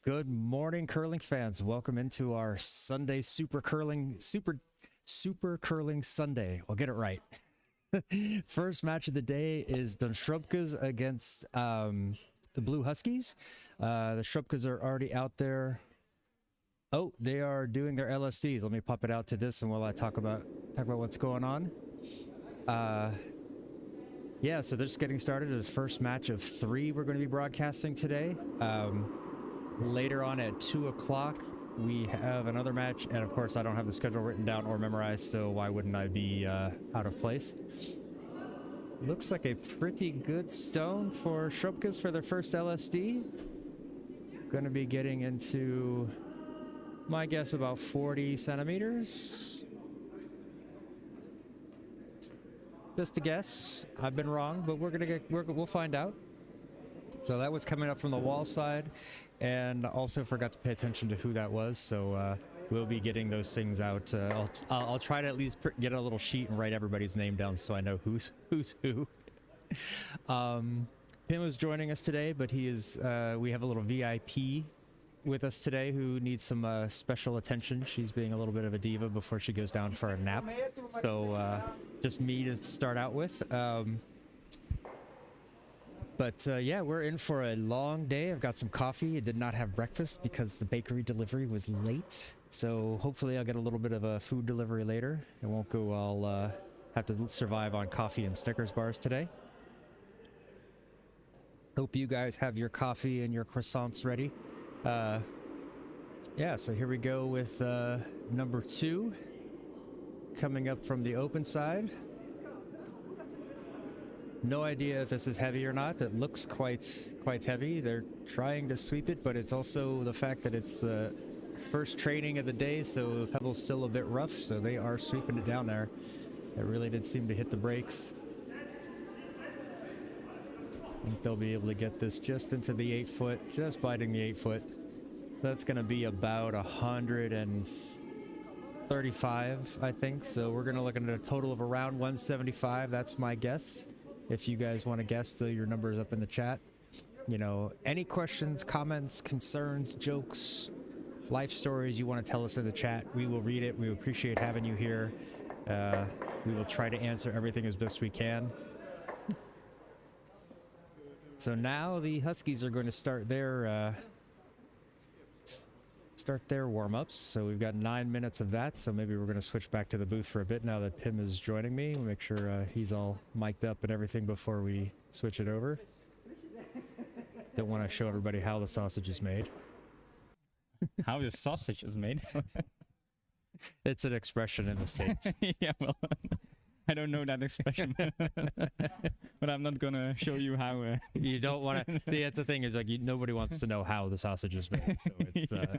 Good morning, curling fans. Welcome into our Sunday Super Curling Sunday. I'll get it right. First match of the day is the Schrobkes against the Blue Huskies. The Schobkes are already out there. Oh, they are doing their LSDs. Let me pop it out to this, and while I talk about what's going on. Yeah, so they're just getting started. It's the first match of 3 we're going to be broadcasting today. Later on at 2 o'clock, we have another match, and of course I don't have the schedule written down or memorized, so why wouldn't I be out of place? Looks like a pretty good stone for Schobkes for their first LSD. Going to be getting into, my guess, about 40 centimeters. Just a guess. I've been wrong, but we'll find out. So that was coming up from the wall side, and also forgot to pay attention to who that was. So we'll be getting those things out. I'll try to at least get a little sheet and write everybody's name down so I know who's who. Pim is joining us today, but he is. We have a little VIP with us today who needs some special attention. She's being a little bit of a diva before she goes down for a nap. So just me to start out with. But yeah, we're in for a long day. I've got some coffee. I did not have breakfast because the bakery delivery was late. So hopefully I'll get a little bit of a food delivery later. It won't go all have to survive on coffee and Snickers bars today. Hope you guys have your coffee and your croissants ready. Yeah, so here we go with number 2 coming up from the open side. No idea if this is heavy or not. It looks quite heavy. They're trying to sweep it, but it's also the fact that it's the first training of the day, so the pebble's still a bit rough, so they are sweeping it down there. It really did seem to hit the brakes. I think they'll be able to get this just into the 8-foot, just biting the 8-foot. That's going to be about 135, I think. So we're going to look at a total of around 175. That's my guess. If you guys want to guess, your numbers up in the chat. You know, any questions, comments, concerns, jokes, life stories you want to tell us in the chat, we will read it. We appreciate having you here. We will try to answer everything as best we can. So now the Huskies are going to start their warm-ups. So we've got 9 minutes of that, so maybe we're going to switch back to the booth for a bit now that Pim is joining me. We'll make sure he's all mic'd up and everything before we switch it over. Don't want to show everybody how the sausage is made. How the sausage is made? It's an expression in the States. Yeah, well, I don't know that expression. But I'm not gonna show you how. You don't want to see. That's the thing, is like nobody wants to know how the sausage is made. So it's Yeah.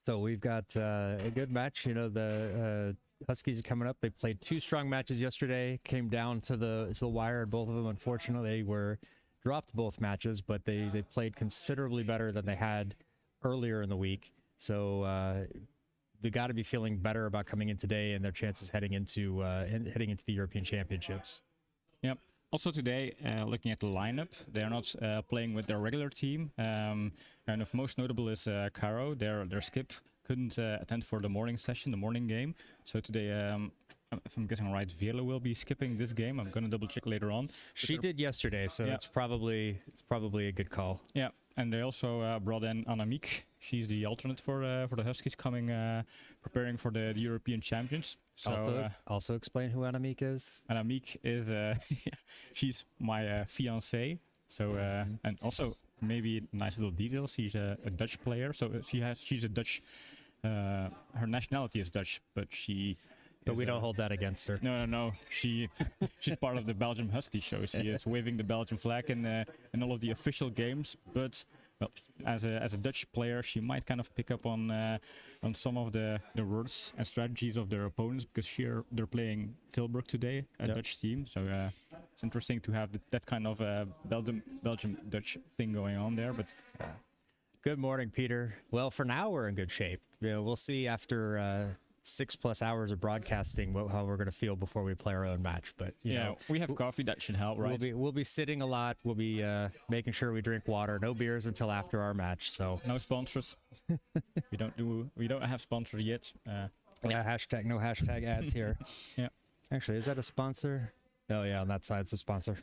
So we've got a good match. You know, the Huskies are coming up. They played 2 strong matches yesterday. Came down to the wire. Both of them, unfortunately, were dropped both matches, but they played considerably better than they had earlier in the week. So they got to be feeling better about coming in today and their chances heading into the European Championships. Yep. Also today, looking at the lineup, they're not playing with their regular team. Kind of most notable is Caro. Their skip couldn't attend for the morning session, the morning game. So today, if I'm guessing right, Vela will be skipping this game. I'm gonna double check later on. She did yesterday, so it's probably a good call. Yeah. And they also brought in Annemiek. She's the alternate for the Huskies preparing for the European Champions. So also explain who Annemiek is. Annemiek is she's my fiancée. So and also maybe nice little detail. She's a Dutch player. So she's a Dutch. Her nationality is Dutch, but she. But we don't hold that against her. No. She's part of the Belgian Huskies, so she is waving the Belgian flag in all of the official games. But well, as a Dutch player, she might kind of pick up on some of the words and strategies of their opponents, because they're playing Tilburg today, a Dutch team. So it's interesting to have that kind of Belgium-Dutch thing going on there. But good morning, Peter. Well, for now we're in good shape. You know, we'll see after 6+ hours of broadcasting how we're going to feel before we play our own match. But you know, we have coffee. That should help, right? we'll be sitting a lot. We'll be making sure we drink water. No beers until after our match. So no sponsors. we don't have sponsors yet. Yeah, no hashtag ads here. Yeah. Actually, is that a sponsor? Oh yeah, on that side it's a sponsor.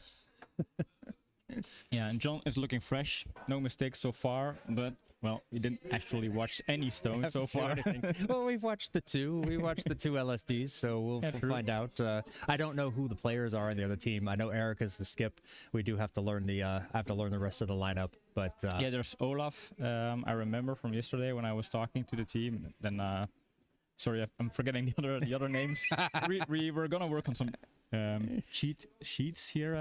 Yeah, and John is looking fresh. No mistakes so far, but well, we didn't actually watch any stone so far. Well, we've watched the two. We watched the 2 LSDs, so we'll find out. I don't know who the players are on the other team. I know Eric is the skip. We do have to learn the rest of the lineup. But yeah, there's Olaf. I remember from yesterday when I was talking to the team. Then sorry, I'm forgetting the other names. we were gonna work on some cheat sheets here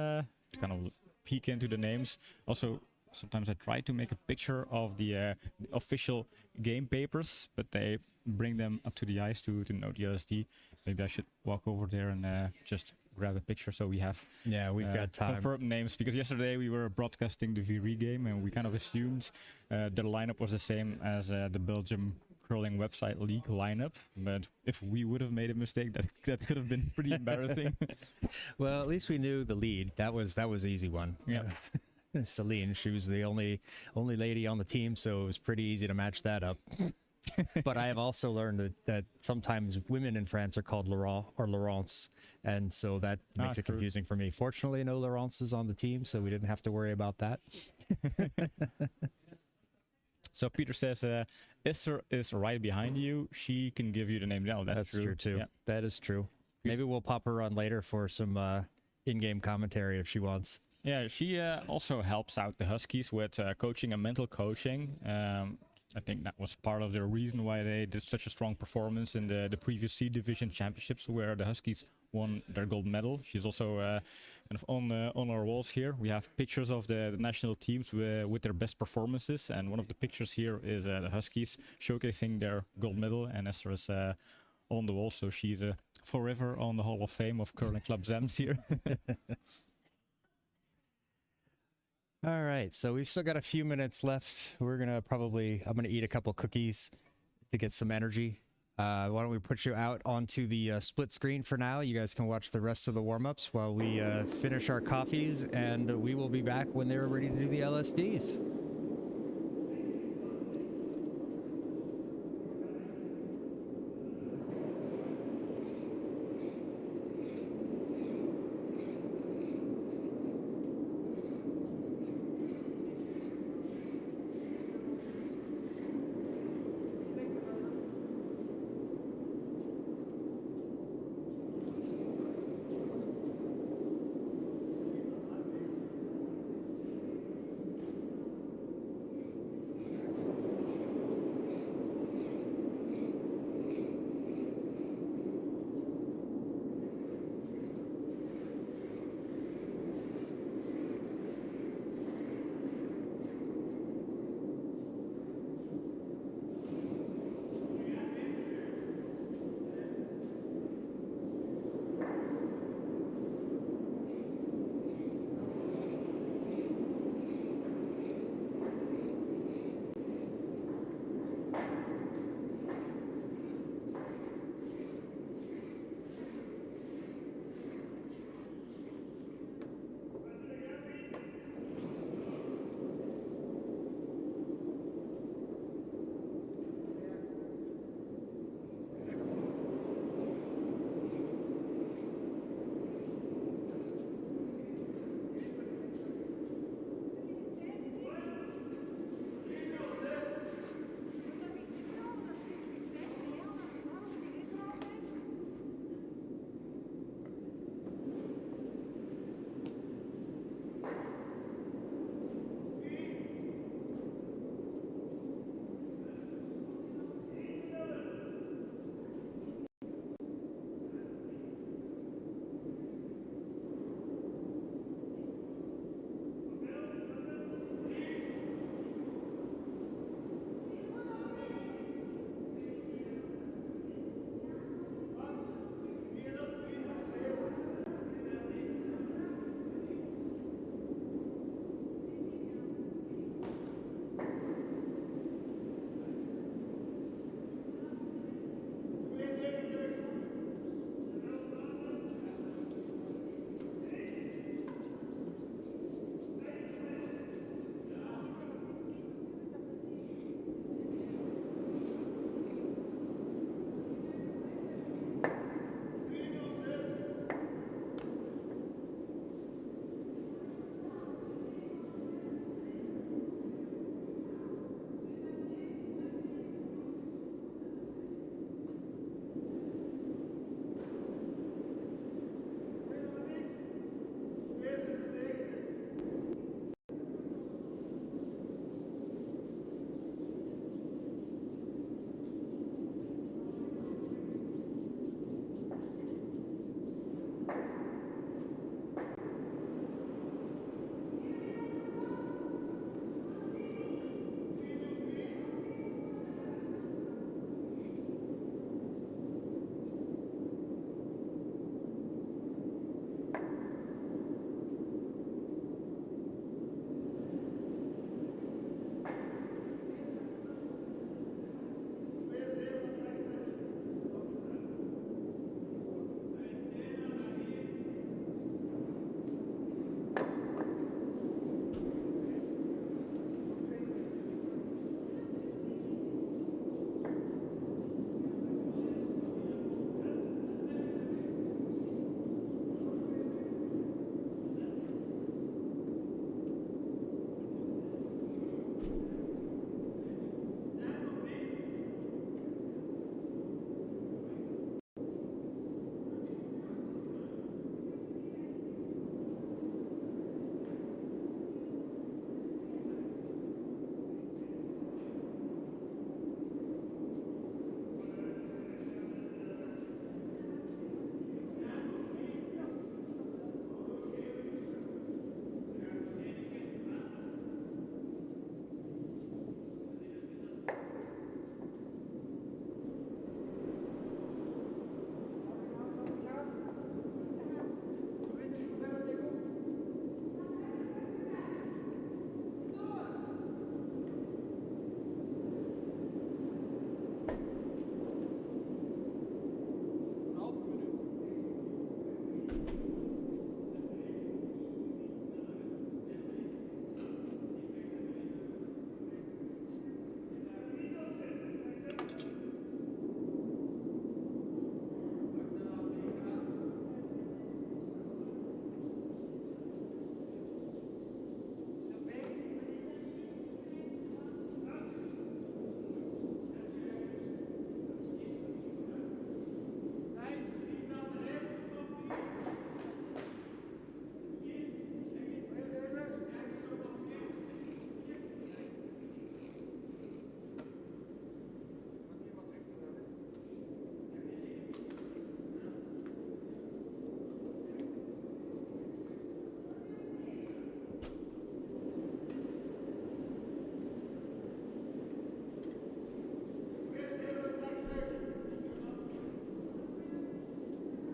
to kind of peek into the names. Also, sometimes I try to make a picture of the official game papers, but they bring them up to the ice to note the LSD. Maybe I should walk over there and just grab a picture so we have we've got time. Confirmed names, because yesterday we were broadcasting the VRE game and we kind of assumed the lineup was the same as the Belgium curling website league lineup, but if we would have made a mistake, that could have been pretty embarrassing. Well, at least we knew the lead. That was the easy one. Yeah. Celine, she was the only lady on the team, so it was pretty easy to match that up. But I have also learned that sometimes women in France are called Laurent or Laurence, and so that makes it confusing for me. Fortunately, no Laurences on the team, so we didn't have to worry about that. So Peter says, Esther is right behind you. She can give you the name. No, that's true too. Yeah. That is true. Maybe we'll pop her on later for some in-game commentary if she wants. Yeah, she also helps out the Huskies with coaching and mental coaching. I think that was part of the reason why they did such a strong performance in the previous C Division Championships, where the Huskies won their gold medal. She's also kind of on our walls here. We have pictures of the national teams with their best performances, and one of the pictures here is the Huskies showcasing their gold medal, and Esther is on the wall, so she's forever on the Hall of Fame of Curling Club Zems here. All right, so we've still got a few minutes left. I'm gonna eat a couple cookies to get some energy. Why don't we put you out onto the split screen for now? You guys can watch the rest of the warm-ups while we finish our coffees, and we will be back when they're ready to do the LSDs.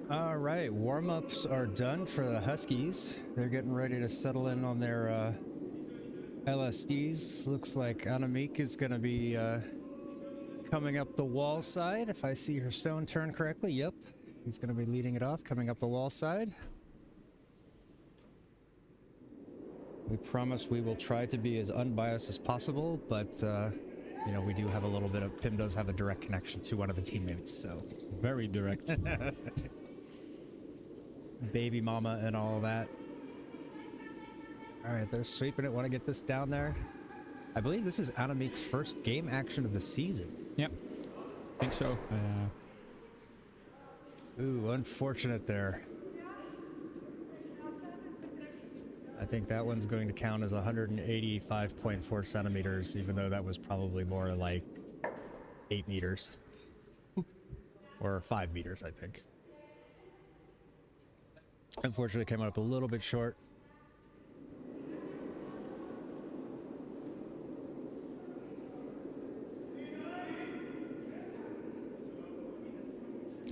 All right, warm-ups are done for the Huskies. They're getting ready to settle in on their LSDs. Looks like Annemiek is going to be coming up the wall side. If I see her stone turn correctly, yep. He's going to be leading it off, coming up the wall side. We promise we will try to be as unbiased as possible, but you know, we do have a little bit of, Pim does have a direct connection to one of the teammates, so. Very direct. Baby mama and all that. All right, they're sweeping it. Want to get this down there. I believe this is Annemiek's first game action of the season. Yep, I think so. Ooh, unfortunate there. I think that one's going to count as 185.4 centimeters, even though that was probably more like 8 meters. Or 5 meters, I think. Unfortunately, came up a little bit short.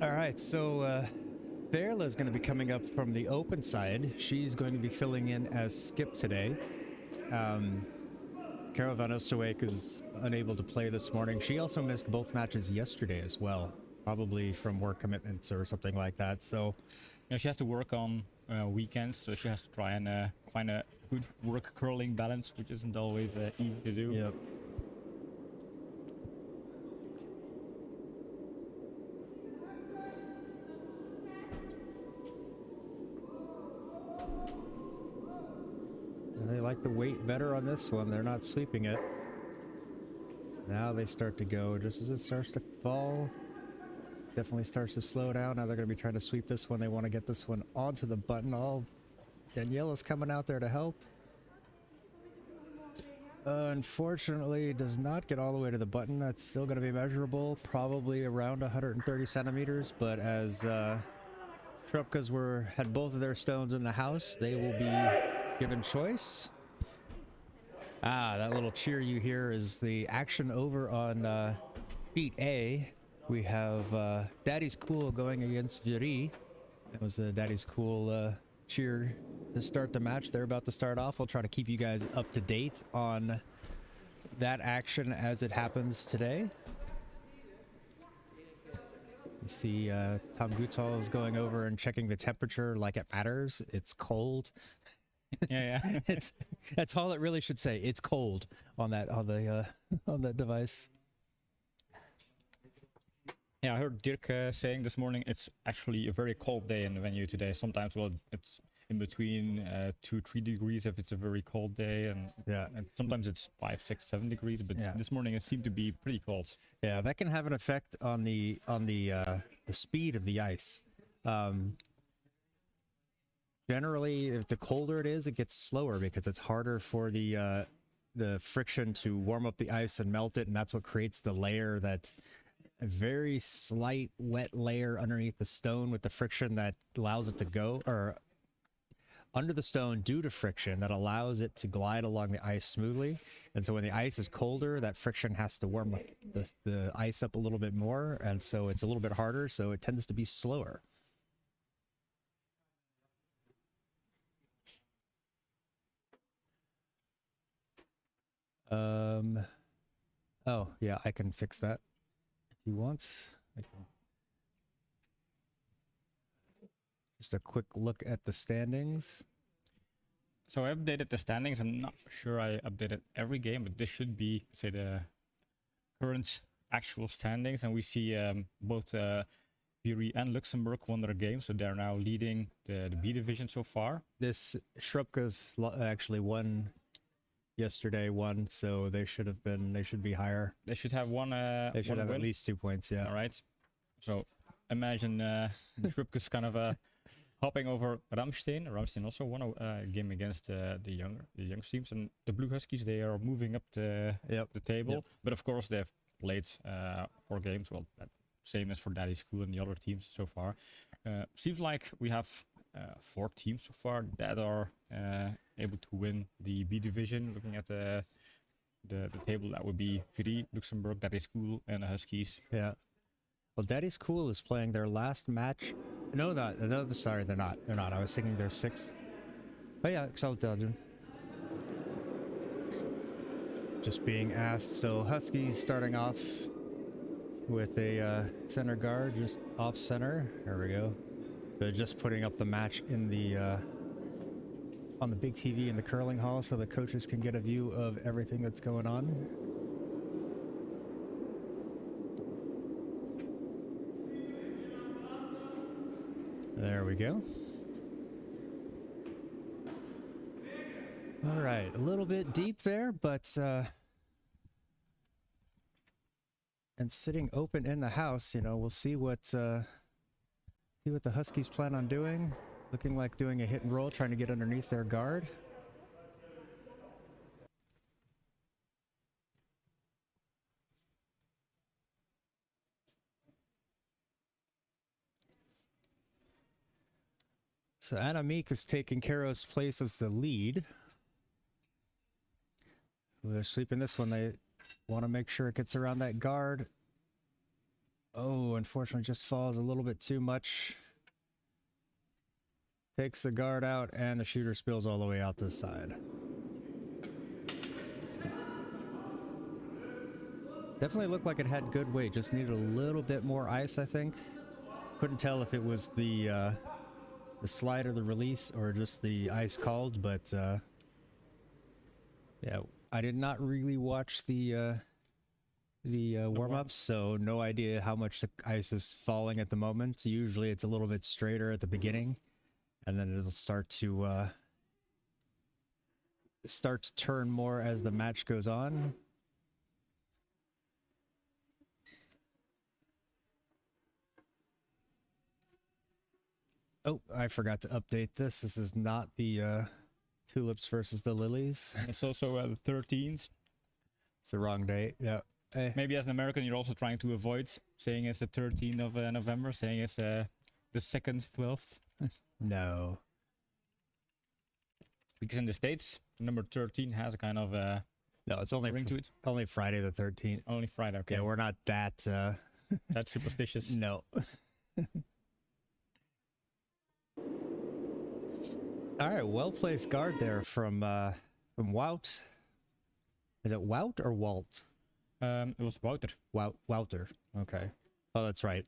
All right, so Verla is going to be coming up from the open side. She's going to be filling in as Skip today. Kara van Oosterwijk is unable to play this morning. She also missed both matches yesterday as well, probably from work commitments or something like that. So, yeah, she has to work on weekends, so she has to try and find a good work curling balance, which isn't always easy to do. yep. They like the weight better on this one. They're not sweeping it. Now they start to go just as it starts to fall. Definitely starts to slow down. Now they're going to be trying to sweep this one. They want to get this one onto the button. Oh, Daniela's coming out there to help. Unfortunately, does not get all the way to the button. That's still going to be measurable, probably around 130 centimeters. But as Schrobkes had both of their stones in the house, they will be given choice. Ah, that little cheer you hear is the action over on Sheet A. We have Daddy's Cool going against Viry. That was the Daddy's Cool cheer to start the match. They're about to start off. We'll try to keep you guys up to date on that action as it happens today. You see Tom Gutal is going over and checking the temperature like it matters. It's cold. Yeah, yeah. That's all it really should say. It's cold on that on that device. Yeah, I heard Dirk saying this morning it's actually a very cold day in the venue today. Sometimes, well, it's in between 2-3 degrees if it's a very cold day, and Yeah. and sometimes it's 5-6-7 degrees. But Yeah. this morning it seemed to be pretty cold. Yeah, that can have an effect on the speed of the ice. Generally, if the colder it is, it gets slower because it's harder for the friction to warm up the ice and melt it, and that's what creates the layer, that a very slight wet layer underneath the stone with the friction that allows it to go, or under the stone due to friction that allows it to glide along the ice smoothly. And so when the ice is colder, that friction has to warm the ice up a little bit more, and so it's a little bit harder, so it tends to be slower. Oh, yeah, I can fix that if you want. I can. Just a quick look at the standings. So I updated the standings. I'm not sure I updated every game, but this should be, say, the current actual standings. And we see both Viry and Luxembourg won their games, so they're now leading the B division so far. This Schrobkes actually won yesterday, so they should be higher. They should have one. They should have win. at least 2 points, yeah. All right. So imagine Schobkes kind of hopping over Ramstein. Ramstein also won a game against the young teams, and the Blue Huskies, they are moving up the table. Yep. But of course they've played 4 games. Well, same as for Daddy's School and the other teams so far. Seems like we have 4 teams so far that are able to win the B division. Looking at the table, that would be Viry, Luxembourg, Daddy's School, and the Huskies. Yeah. Well, Daddy's Cool is playing their last match No, no, sorry, they're not. They're not. I was thinking there's 6. But yeah, Excel Belgium. Just being asked. So Huskies starting off with a center guard, just off center. There we go. They're just putting up the match in the on the big TV in the curling hall, so the coaches can get a view of everything that's going on. There we go. All right, a little bit deep there, but and sitting open in the house, you know, we'll see what the Huskies plan on doing. Looking like doing a hit and roll, trying to get underneath their guard. So Anna Meek is taking Karo's place as the lead. They're sweeping this one. They want to make sure it gets around that guard. Oh, unfortunately, just falls a little bit too much. Takes the guard out, and the shooter spills all the way out this side. Definitely looked like it had good weight. Just needed a little bit more ice, I think. Couldn't tell if it was the slide or the release or just the ice called, but yeah, I did not really watch the warm-ups, so no idea how much the ice is falling at the moment. Usually it's a little bit straighter at the beginning, and then it'll start to turn more as the match goes on. Oh, I forgot to update this. This is not the Tulips versus the Lilies. It's also the 13th. It's the wrong date. Yeah. Maybe as an American, you're also trying to avoid saying it's the 13th of November, saying it's the 2nd, 12th. No. Because in the States, number 13 has a kind of no, it's only ring to it. Only Friday the 13th. Only Friday, okay. Yeah, we're not that That's superstitious. No. All right, well-placed guard there from Wout. Is it Wout or Walt? It was Wouter. Wouter. Okay. Oh, that's right.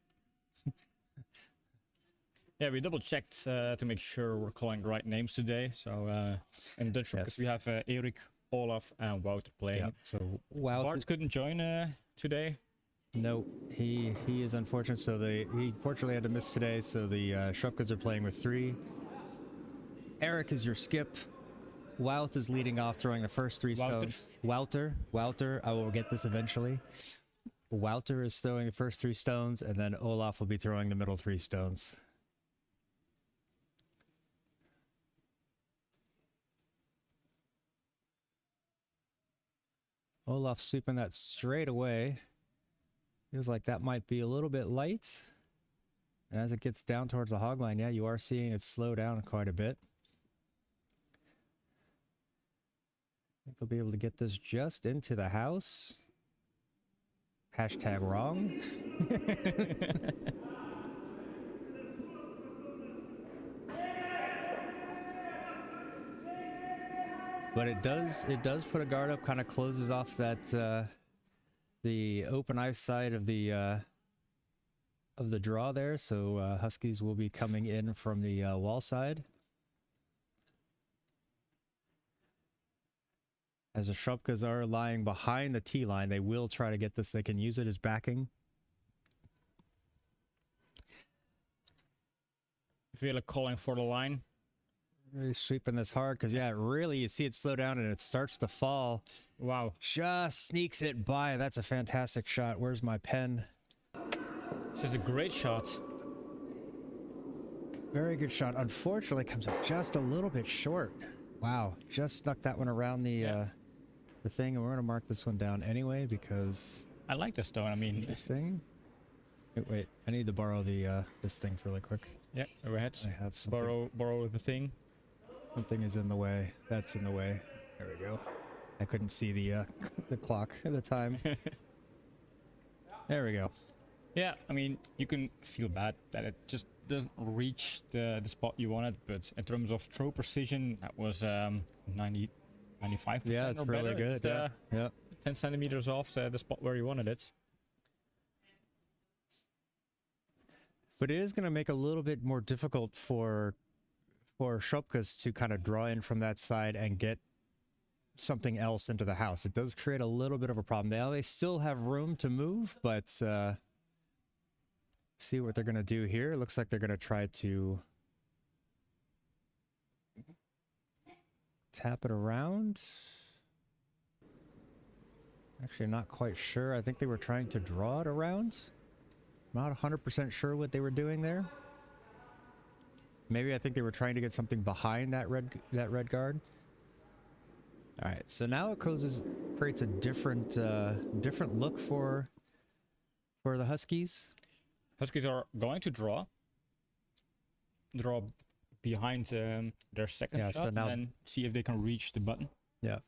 Yeah, we double-checked to make sure we're calling the right names today. So in Dutch, because we have Erik, Olaf, and Wouter playing. Yeah, so Wout Bart couldn't join today. No, he is unfortunate. So he fortunately had to miss today. So the Schobkes are playing with 3. Eric is your skip. Wout is leading off, throwing the first 3 stones. Wouter, I will get this eventually. Wouter is throwing the first 3 stones, and then Olaf will be throwing the middle 3 stones. Olaf sweeping that straight away. Feels like that might be a little bit light. And as it gets down towards the hog line, yeah, you are seeing it slow down quite a bit. I think they'll be able to get this just into the house. Hashtag wrong. But it does put a guard up, kind of closes off that the open ice side of the draw there. So Huskies will be coming in from the wall side. As the Schobkes are lying behind the T line, they will try to get this. They can use it as backing. I feel like calling for the line. Really sweeping this hard because, yeah, really, you see it slow down and it starts to fall. Wow. Just sneaks it by. That's a fantastic shot. Where's my pen? This is a great shot. Very good shot. Unfortunately, comes up just a little bit short. Wow. Just snuck that one around the thing, and we're going to mark this one down anyway because... I like this stone. I mean... This thing? Wait. I need to borrow the this thing really quick. Yeah, go ahead. I have something. Borrow the thing. Something is in the way. That's in the way. There we go. I couldn't see the clock at the time. There we go. Yeah, I mean, you can feel bad that it just doesn't reach the spot you wanted, but in terms of throw precision, that was 90, 95%. Yeah, it's or really better. good. Yeah. 10 centimeters off the spot where you wanted it. But it is going to make a little bit more difficult for Schobkes to kind of draw in from that side and get something else into the house. It does create a little bit of a problem. They still have room to move, but see what they're going to do here. It looks like they're going to try to tap it around. Actually, not quite sure. I think they were trying to draw it around. Not 100% sure what they were doing there. Maybe I think they were trying to get something behind that red guard. All right, so now it creates a different look for the Huskies. Huskies are going to draw behind their second shot, so now, and then see if they can reach the button. Yeah.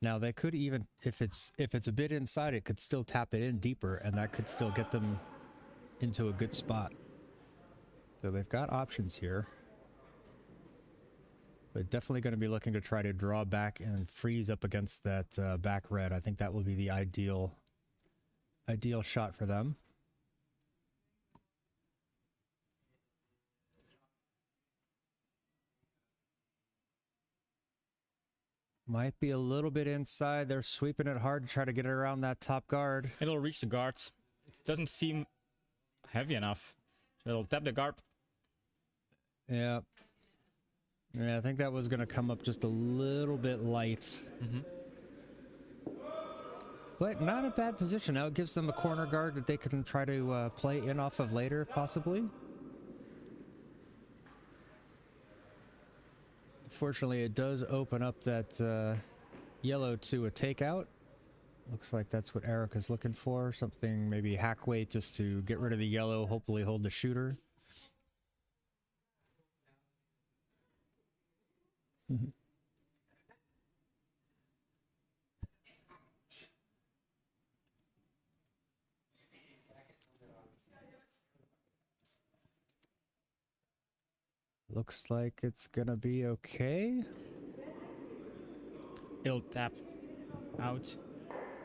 Now they could even, if it's a bit inside, it could still tap it in deeper, and that could still get them into a good spot. So they've got options here. But definitely going to be looking to try to draw back and freeze up against that back red. I think that will be the ideal shot for them. Might be a little bit inside. They're sweeping it hard to try to get it around that top guard. It'll reach the guards. It doesn't seem heavy enough. So it'll tap the guard. Yeah. Yeah, I think that was going to come up just a little bit light. Mm-hmm. But not a bad position. Now it gives them a corner guard that they can try to play in off of later, possibly. Fortunately, it does open up that yellow to a takeout. Looks like that's what Eric is looking for. Something maybe hack weight just to get rid of the yellow, hopefully hold the shooter. Looks like it's gonna be okay. It'll tap out.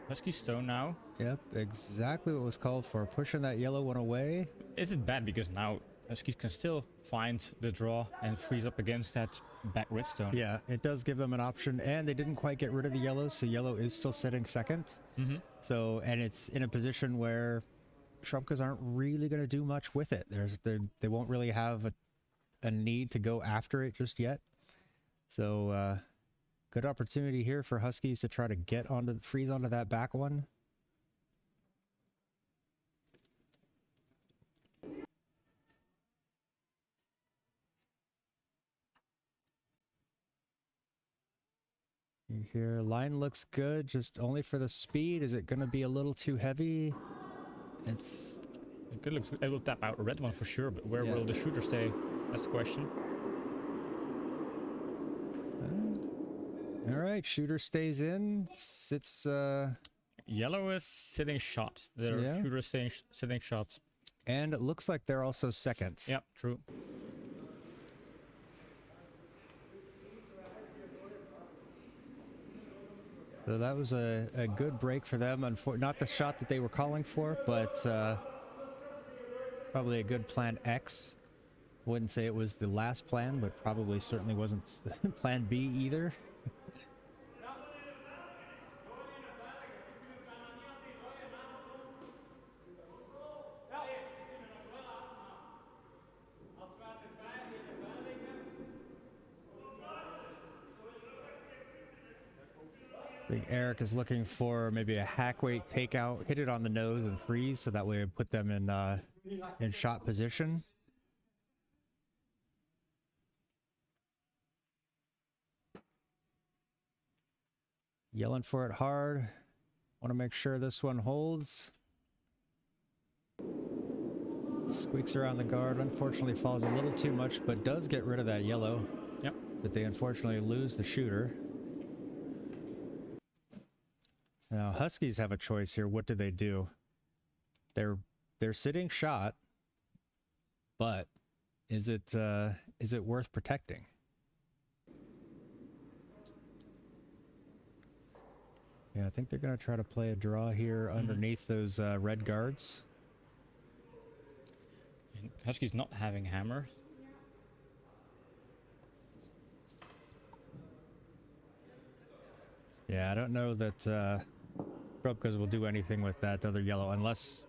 Husky stone now. Yep, exactly what was called for. Pushing that yellow one away. Is it bad because now Huskies can still find the draw and freeze up against that back redstone? Yeah, it does give them an option, and they didn't quite get rid of the yellow, so yellow is still sitting second. Mm-hmm. So, and it's in a position where Schrobkes aren't really going to do much with it. They won't really have a need to go after it just yet. So, good opportunity here for Huskies to try to freeze onto that back one. Here, line looks good, just only for the speed. Is it going to be a little too heavy? It looks good. It will tap out a red one for sure, but where will the shooter stay? That's the question. All right, shooter stays in. Sits. Yellow is sitting shot. The shooter is sitting shot. And it looks like they're also second. Yeah, true. So that was a good break for them. Not the shot that they were calling for, but probably a good plan X. Wouldn't say it was the last plan, but probably certainly wasn't plan B either. I think Eric is looking for maybe a hack weight takeout, hit it on the nose and freeze, so that way it put them in shot position. Yelling for it hard. Want to make sure this one holds. Squeaks around the guard. Unfortunately falls a little too much, but does get rid of that yellow. Yep. But they unfortunately lose the shooter. Now Huskies have a choice here. What do? They're sitting shot. but is it worth protecting? Yeah, I think they're going to try to play a draw here underneath those red guards. And Huskies not having hammer. Yeah, I don't know that Schrobkes will do anything with that other yellow unless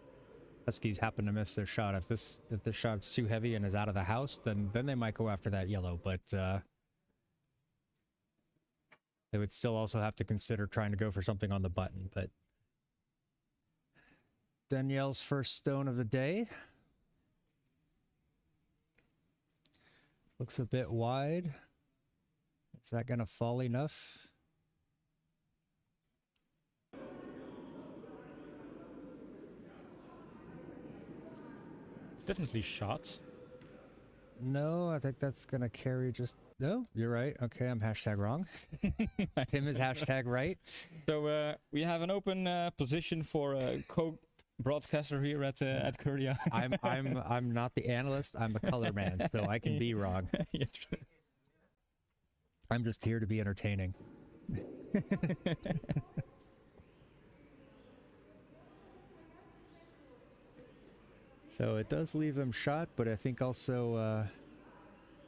Huskies happen to miss their shot. If this shot's too heavy and is out of the house, then they might go after that yellow, but they would still also have to consider trying to go for something on the button. But Danielle's first stone of the day. Looks a bit wide. Is that going to fall enough? It's definitely shot. No, I think that's going to carry just... No, you're right. Okay, I'm hashtag wrong. Tim is hashtag right. So we have an open position for a co-broadcaster here at Korea. I'm not the analyst. I'm a color man, so I can be wrong. Yeah, true. I'm just here to be entertaining. So it does leave them shot, but I think also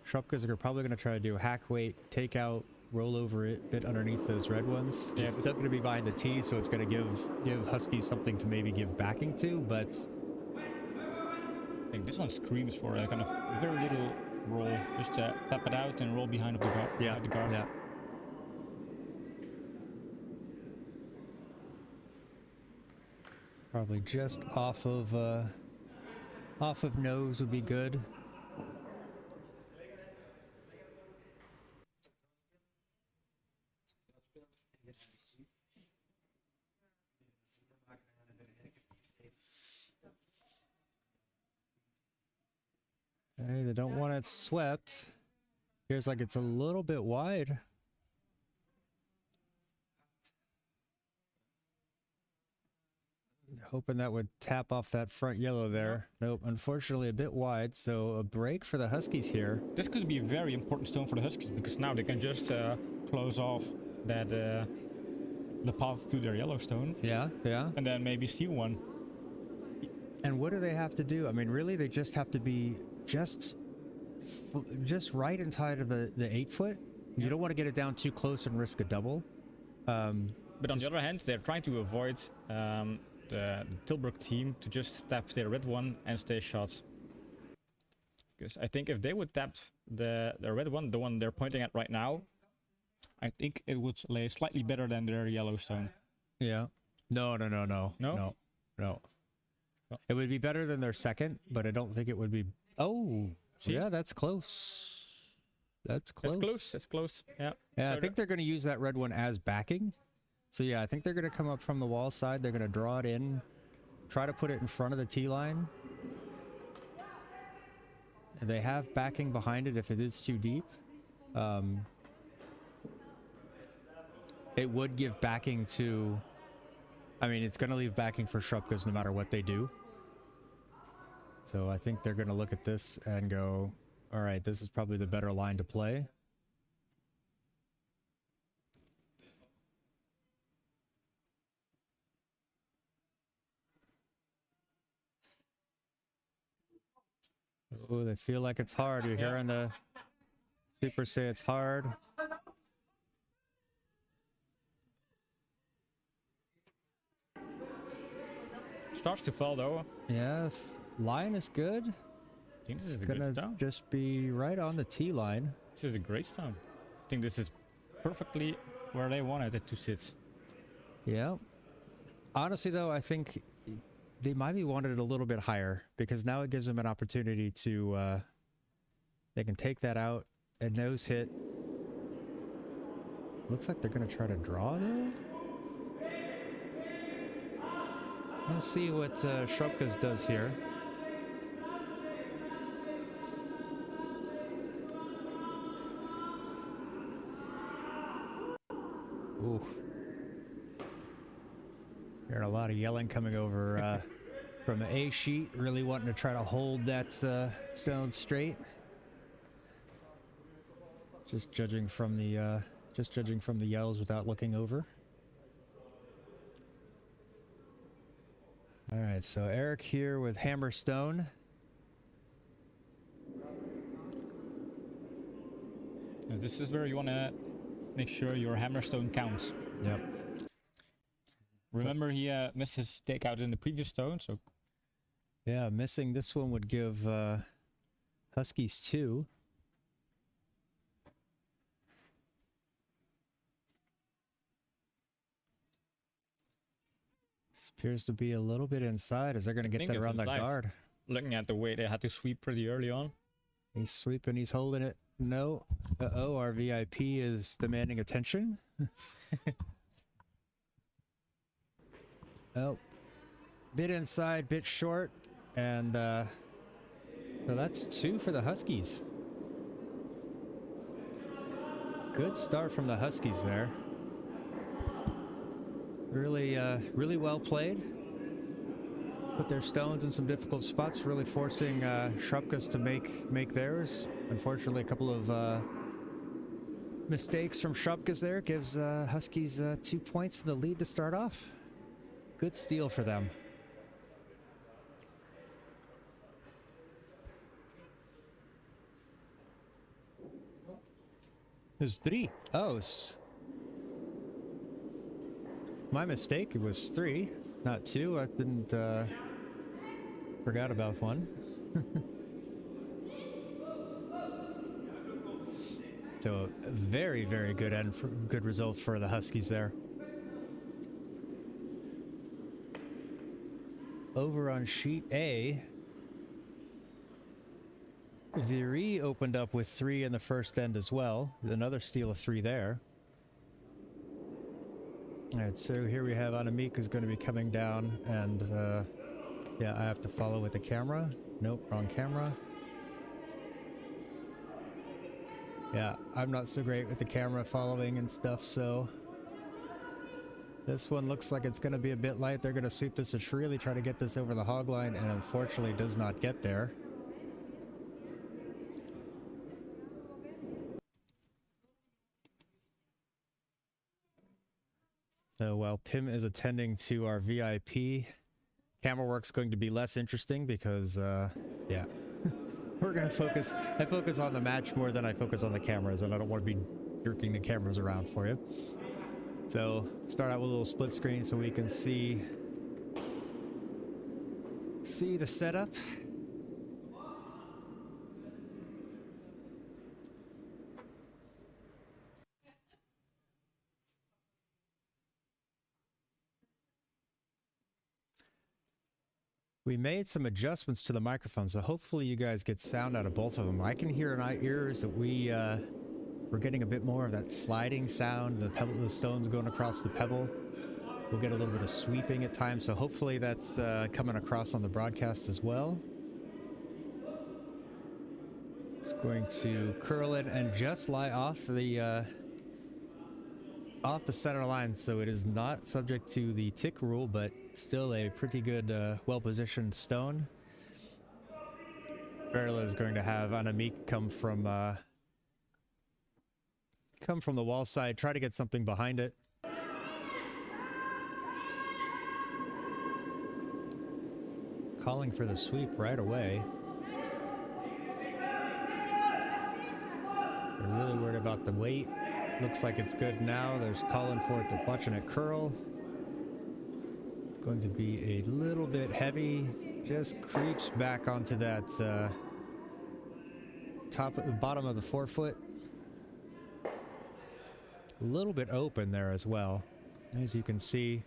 Schobkes are probably going to try to do hack weight, take out, roll over it, bit underneath those red ones. Yeah, it's still going to be behind the tee, so it's going to give Huskies something to maybe give backing to, but... I think this one screams for a kind of very little roll. Just tap it out and roll behind the guard. Yeah, the guard. Yeah. Probably just off of nose would be good. Okay, they don't want it swept. Feels like it's a little bit wide. Hoping that would tap off that front yellow there. Nope, unfortunately a bit wide, so a break for the Huskies here. This could be a very important stone for the Huskies because now they can just close off that the path to their Yellowstone. Yeah, yeah. And then maybe steal one. And what do they have to do? I mean, really, they just have to be just right inside of the 8-foot. You don't want to get it down too close and risk a double. But on the other hand, they're trying to avoid the Tilburg team to just tap their red one and stay shot. Because I think if they would tap the red one, the one they're pointing at right now, I think it would lay slightly better than their Yellowstone. Yeah. No. It would be better than their second, but I don't think it would be... Oh, see? Yeah, that's close. That's close. That's close. Yeah. Yeah, So I think they're going to use that red one as backing. So yeah, I think they're going to come up from the wall side. They're going to draw it in, try to put it in front of the tee line. And they have backing behind it if it is too deep. It would give backing to... I mean, it's going to leave backing for Schobkes no matter what they do. So I think they're going to look at this and go, all right, this is probably the better line to play. Oh, they feel like it's hard. You're hearing the super say it's hard. Starts to fall though. Yeah, line is good. I think this is It's a good gonna stone. just be right on the tee line. This is a great stone. I think this is perfectly where they wanted it to sit. Yeah. Honestly, though, I think they might be wanted it a little bit higher because now it gives them an opportunity to. They can take that out and nose hit. Looks like they're gonna try to draw though. Let's see what Schobkes does here. Oof. Hearing a lot of yelling coming over from an A sheet, really wanting to try to hold that stone straight. Just judging from the yells without looking over. All right, so Eric here with Hammerstone. Now this is where you want to make sure your Hammerstone counts. Yep. Remember, he missed his takeout in the previous stone, so... Yeah, missing this one would give Huskies 2. This appears to be a little bit inside as they're going to get that around that guard. Looking at the way they had to sweep pretty early on. He's sweeping, he's holding it. No. Uh-oh, our VIP is demanding attention. Oh. Bit inside, bit short. And so that's 2 for the Huskies. Good start from the Huskies there. Really, really well played. Put their stones in some difficult spots, really forcing Schobkes to make theirs. Unfortunately, a couple of mistakes from Schobkes there gives Huskies 2 points in the lead to start off. Good steal for them. There's 3. Oh, my mistake. It was 3, not 2. I didn't forgot about 1. So very, very good end, good result for the Huskies there. Over on sheet A, Viri opened up with 3 in the first end as well. Another steal of 3 there. All right, so here we have Annemiek who's going to be coming down, and yeah, I have to follow with the camera. Nope, wrong camera. Yeah, I'm not so great with the camera following and stuff, so this one looks like it's going to be a bit light. They're going to sweep this to really try to get this over the hog line, and unfortunately does not get there. So while Pim is attending to our VIP, camera work's going to be less interesting because, yeah, we're going to focus. I focus on the match more than I focus on the cameras, and I don't want to be jerking the cameras around for you. So start out with a little split screen so we can see the setup. We made some adjustments to the microphone, so hopefully you guys get sound out of both of them. I can hear in my ears that we're getting a bit more of that sliding sound, the stones going across the pebble. We'll get a little bit of sweeping at times, so hopefully that's coming across on the broadcast as well. It's going to curl it and just lie off the center line, so it is not subject to the tick rule, but still a pretty good, well-positioned stone. Verla is going to have Annemiek come from the wall side, try to get something behind it. Calling for the sweep right away. They're really worried about the weight. Looks like it's good now. They're calling for it, watching it curl. It's going to be a little bit heavy. Just creeps back onto that bottom of the forefoot. A little bit open there as well, as you can see.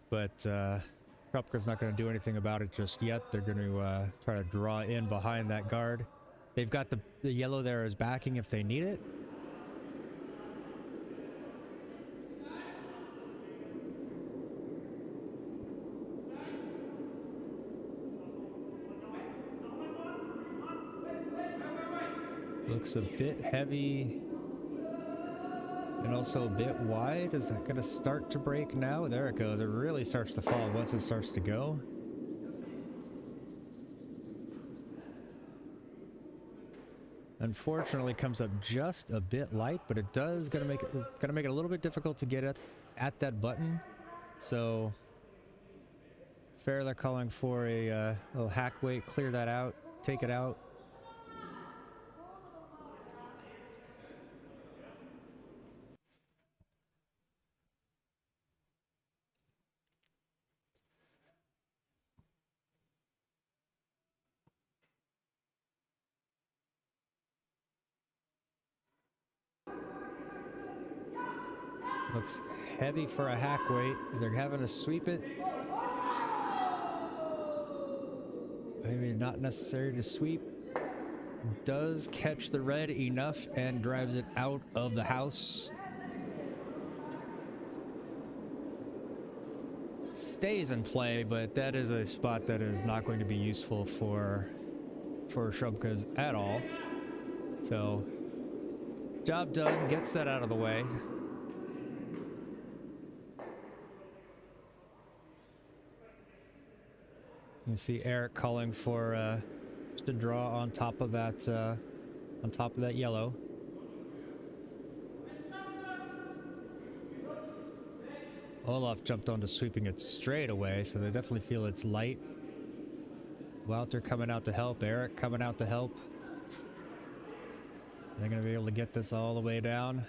But Schobkes not going to do anything about it just yet. They're going to try to draw in behind that guard. They've got the yellow there as backing if they need it. Looks a bit heavy and also a bit wide. Is that going to start to break now? There it goes. It really starts to fall once it starts to go. Unfortunately, comes up just a bit light, but it does gonna make it a little bit difficult to get at that button. So, fair they're calling for a little hack weight, clear that out, take it out. Looks heavy for a hack weight. They're having to sweep it. Maybe not necessary to sweep. Does catch the red enough and drives it out of the house. Stays in play, but that is a spot that is not going to be useful for Schobkes at all. So, job done, gets that out of the way. You see Eric calling for just a draw on top of that yellow. Olaf jumped onto sweeping it straight away, so they definitely feel it's light. Walter coming out to help, Eric coming out to help. They're going to be able to get this all the way down.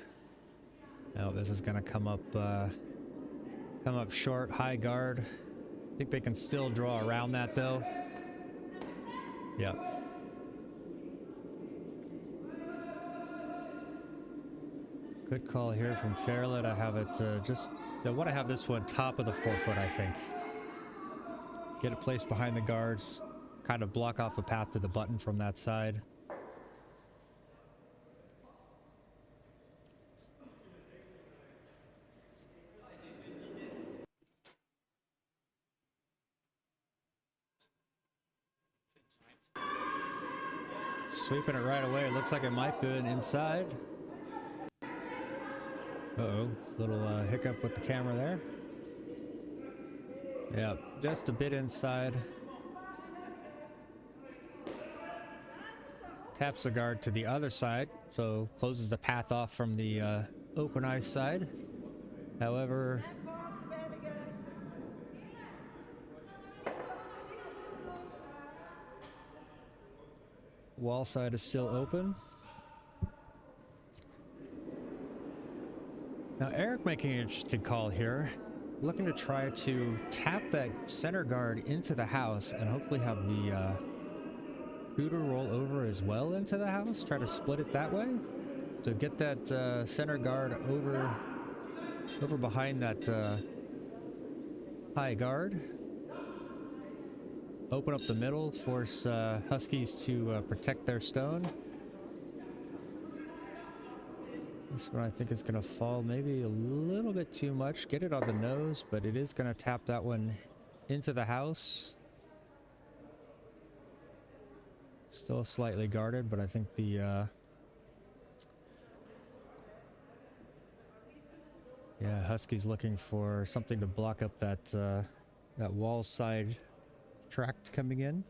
Oh, this is going to come up short, high guard. I think they can still draw around that though. Yep. Good call here from Fairlet. I have it I want to have this one top of the forefoot, I think. Get it placed behind the guards, kind of block off a path to the button from that side. Sweeping it right away. It looks like it might be inside. Uh-oh. Little hiccup with the camera there. Yeah, just a bit inside. Taps the guard to the other side, so closes the path off from the open ice side. However, wall side is still open. Now Eric making an interesting call here, looking to try to tap that center guard into the house and hopefully have the shooter roll over as well into the house, try to split it that way. So get that center guard over behind that high guard. Open up the middle, force Huskies to protect their stone. This one I think is going to fall maybe a little bit too much. Get it on the nose, but it is going to tap that one into the house. Still slightly guarded, but I think the yeah, Huskies looking for something to block up that that wall side tract coming in.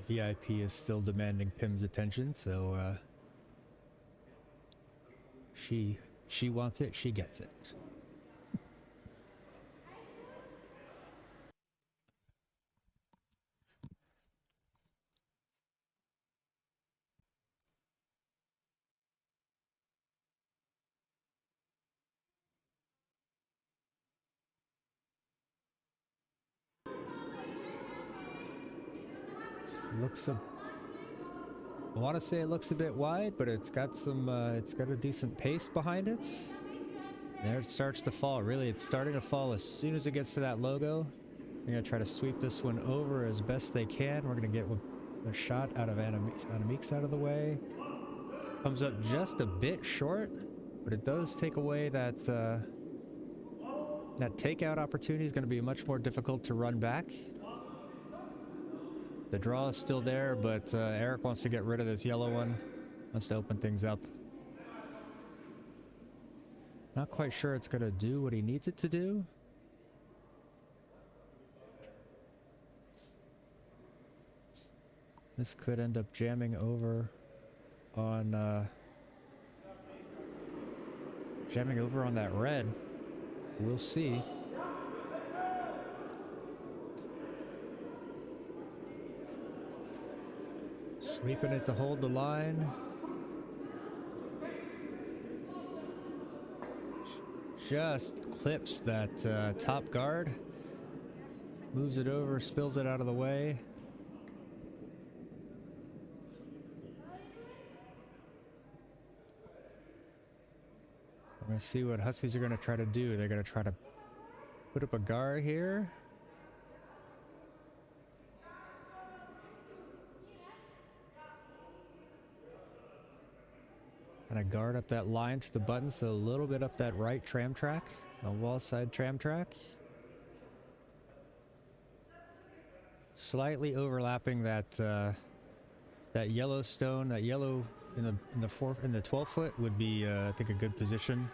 VIP is still demanding Pim's attention, so she wants it, she gets it. I want to say it looks a bit wide, but it's got a decent pace behind it. There it starts to fall. Really, it's starting to fall as soon as it gets to that logo. They're going to try to sweep this one over as best they can. We're going to get a shot out of Anamique's out of the way. Comes up just a bit short, but it does take away that that takeout opportunity. Is going to be much more difficult to run back. The draw is still there, but Eric wants to get rid of this yellow one. Wants to open things up. Not quite sure it's going to do what he needs it to do. This could end up jamming over on that red. We'll see. Sweeping it to hold the line. Just clips that top guard. Moves it over, spills it out of the way. We're going to see what Huskies are going to try to do. They're going to try to put up a guard here. Kind of guard up that line to the button, so a little bit up that right tram track, a wall side tram track. Slightly overlapping that that yellow stone, that yellow in the 12 foot would be I think a good position.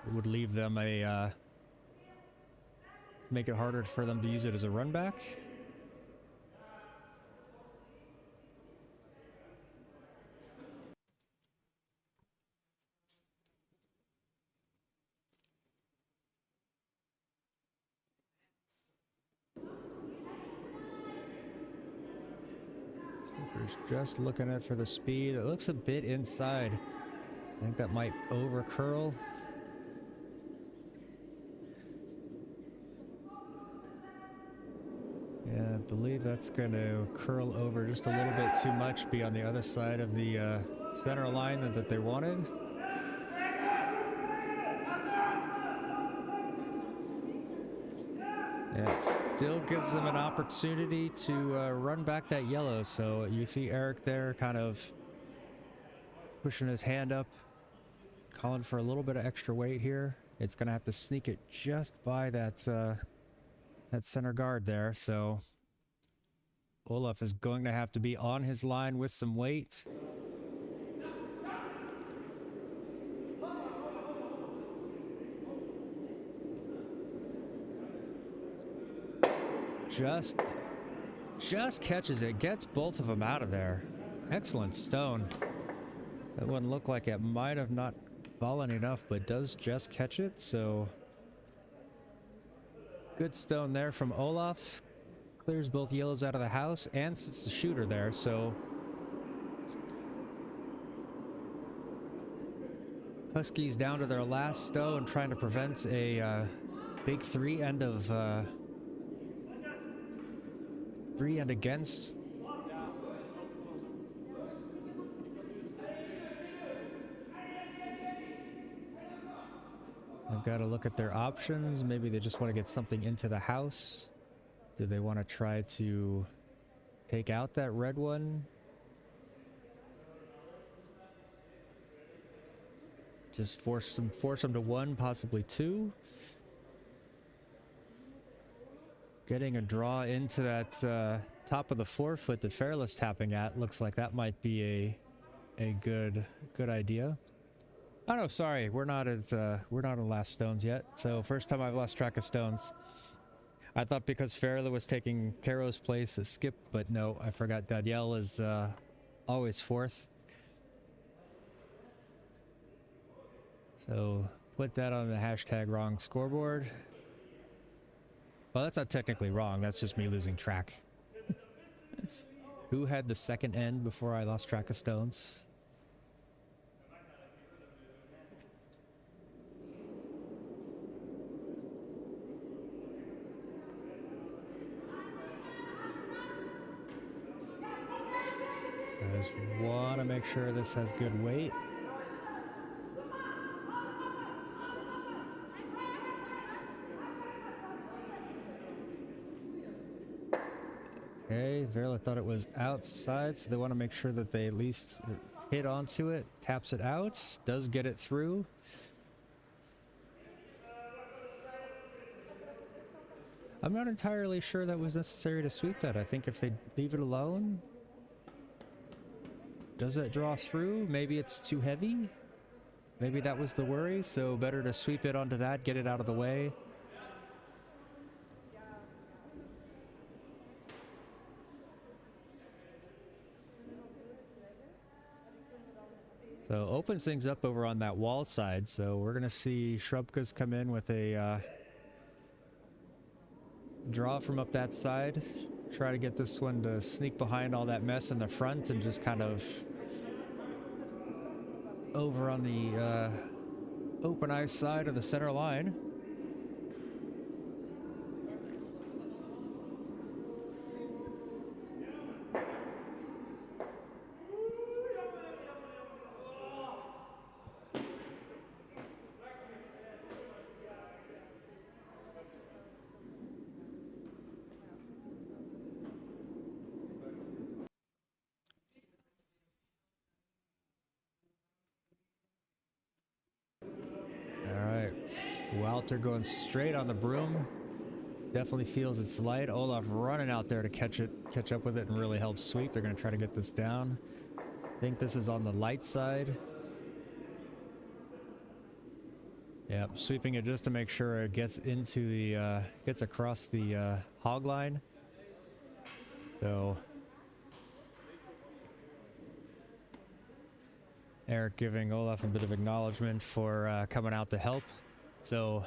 It would leave them a make it harder for them to use it as a run back. Just looking at for the speed. It looks a bit inside. I think that might over curl. Yeah, I believe that's going to curl over just a little bit too much, be on the other side of the center line that they wanted. Yeah, it still gives them an opportunity to run back that yellow. So you see Eric there kind of pushing his hand up, calling for a little bit of extra weight here. It's going to have to sneak it just by that center guard there. So Olaf is going to have to be on his line with some weight. Just catches it, gets both of them out of there. Excellent stone. That one looked like it might have not fallen enough, but does just catch it, so good stone there from Olaf. Clears both yellows out of the house and sits the shooter there, so Huskies down to their last stone, trying to prevent a big three end of three and against. I've got to look at their options. Maybe they just want to get something into the house. Do they want to try to take out that red one? Just force them to one, possibly two. Getting a draw into that top of the 4 foot that Fairless tapping at looks like that might be a good idea. Oh no, sorry, we're not on last stones yet. So first time I've lost track of stones. I thought because Fairless was taking Caro's place, a skip, but no, I forgot Danielle is always fourth. So put that on the hashtag wrong scoreboard. Well, that's not technically wrong. That's just me losing track. Who had the second end before I lost track of stones? I just want to make sure this has good weight. Okay, Verla thought it was outside, so they want to make sure that they at least hit onto it. Taps it out, does get it through. I'm not entirely sure that was necessary to sweep that. I think if they leave it alone, does it draw through? Maybe it's too heavy? Maybe that was the worry, so better to sweep it onto that, get it out of the way. So opens things up over on that wall side, so we're going to see Schrobkes come in with a draw from up that side. Try to get this one to sneak behind all that mess in the front and just kind of over on the open ice side of the center line. Walter going straight on the broom. Definitely feels it's light. Olaf running out there to catch up with it and really help sweep. They're going to try to get this down. I think this is on the light side. Yep, sweeping it just to make sure it gets into the, gets across the hog line. So Eric giving Olaf a bit of acknowledgement for coming out to help. So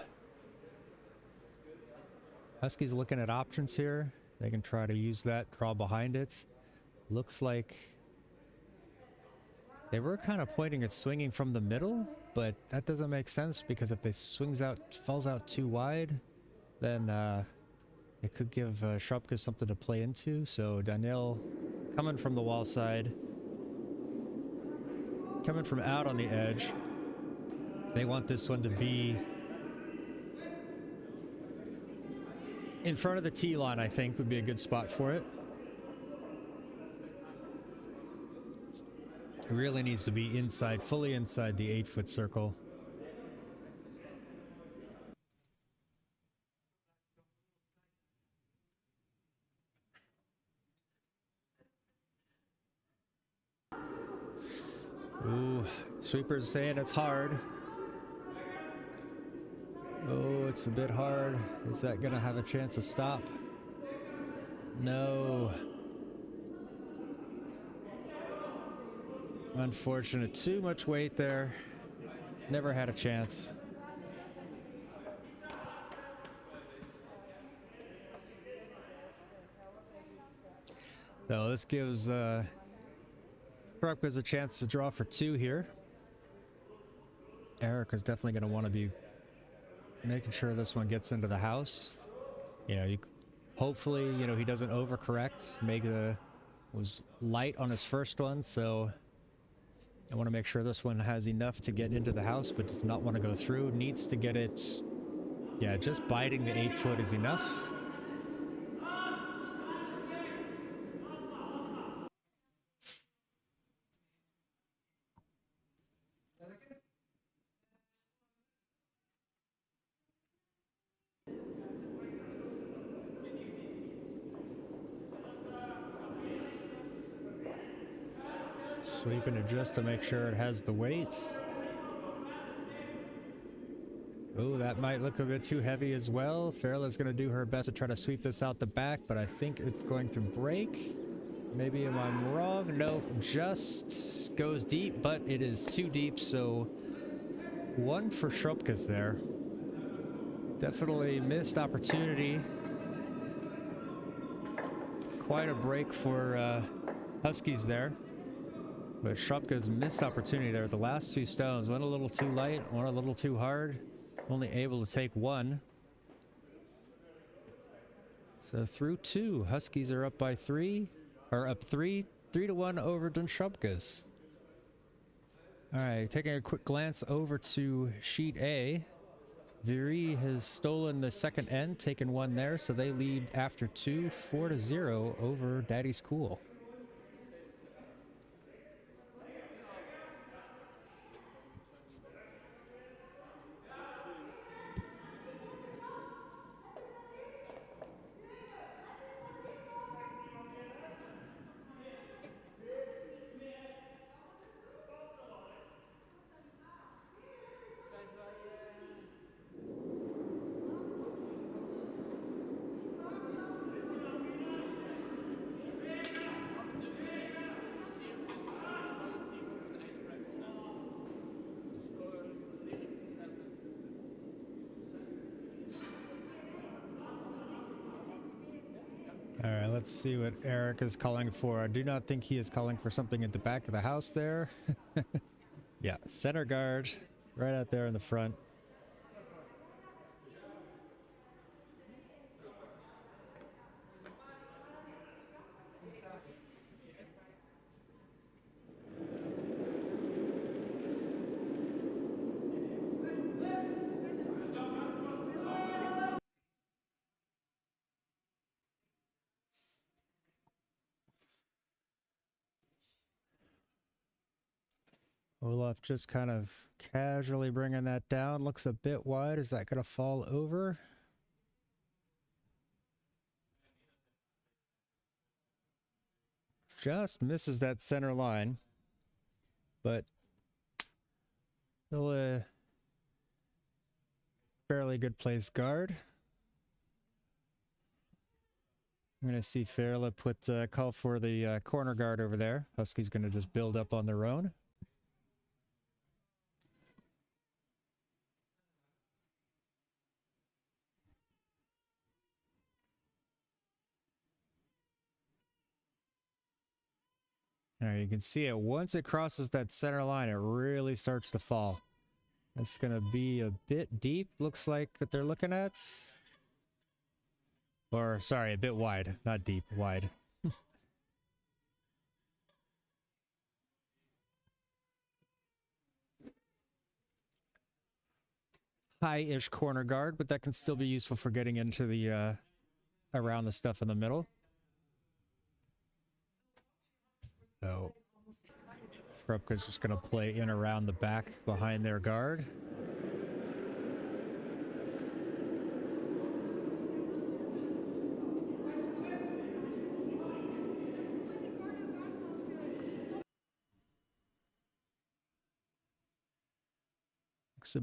Huskies looking at options here. They can try to use that, draw behind it. Looks like they were kind of pointing at swinging from the middle, but that doesn't make sense because if they falls out too wide, then it could give Schobkes something to play into. So Daniel coming from the wall side, coming from out on the edge. They want this one to be in front of the tee line, I think, would be a good spot for it. It really needs to be inside, fully inside the 8-foot circle. Ooh, sweeper's saying it's hard. Oh, it's a bit hard. Is that gonna have a chance to stop? No. Unfortunate. Too much weight there. Never had a chance. So this gives Schobkes a chance to draw for 2 here. Eric is definitely going to want to be making sure this one gets into the house. You know, hopefully, you know, he doesn't overcorrect. Was light on his first one, so I want to make sure this one has enough to get into the house, but does not want to go through. Needs to get it. Yeah, just biting the 8-foot is enough. Sweeping it just to make sure it has the weight. Oh, that might look a bit too heavy as well. Farrell's going to do her best to try to sweep this out the back, but I think it's going to break. Maybe I'm wrong. No, just goes deep, but it is too deep, so 1 for Schobkes there. Definitely missed opportunity. Quite a break for Huskies there. But Schobkes missed opportunity there. The last 2 stones went a little too light, went a little too hard. Only able to take 1. So through 2, Huskies are up by 3, or up 3 to 1 over Schobkes. All right, taking a quick glance over to sheet A. Viry has stolen the second end, taken 1 there, so they lead after 2, 4-0 over Daddy's Cool. Let's see what Eric is calling for. I do not think he is calling for something at the back of the house there. Yeah, center guard right out there in the front. Olaf just kind of casually bringing that down. Looks a bit wide. Is that going to fall over? Just misses that center line. But still a fairly good place guard. I'm going to see Fairla call for the corner guard over there. Huskies going to just build up on their own. Now you can see it once it crosses that center line, it really starts to fall. It's going to be a bit deep, looks like what they're looking at. Or, sorry, a bit wide. Not deep, wide. High-ish corner guard, but that can still be useful for getting into the, around the stuff in the middle. So, Schrobkes just going to play in around the back behind their guard. Looks a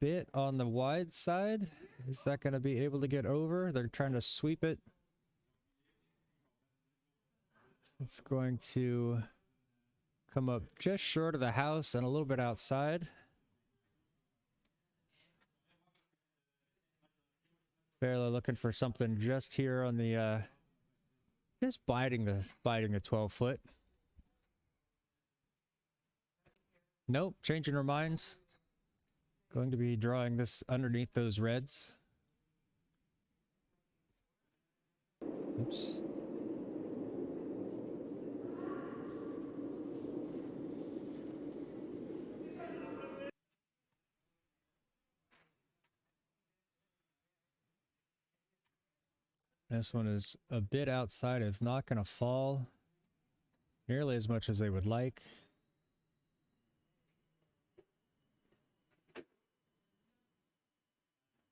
bit on the wide side. Is that going to be able to get over? They're trying to sweep it. It's going to come up just short of the house and a little bit outside. Fairly looking for something just here on the just biting the 12-foot. Nope, changing her mind. Going to be drawing this underneath those reds. Oops. This one is a bit outside. It's not going to fall nearly as much as they would like.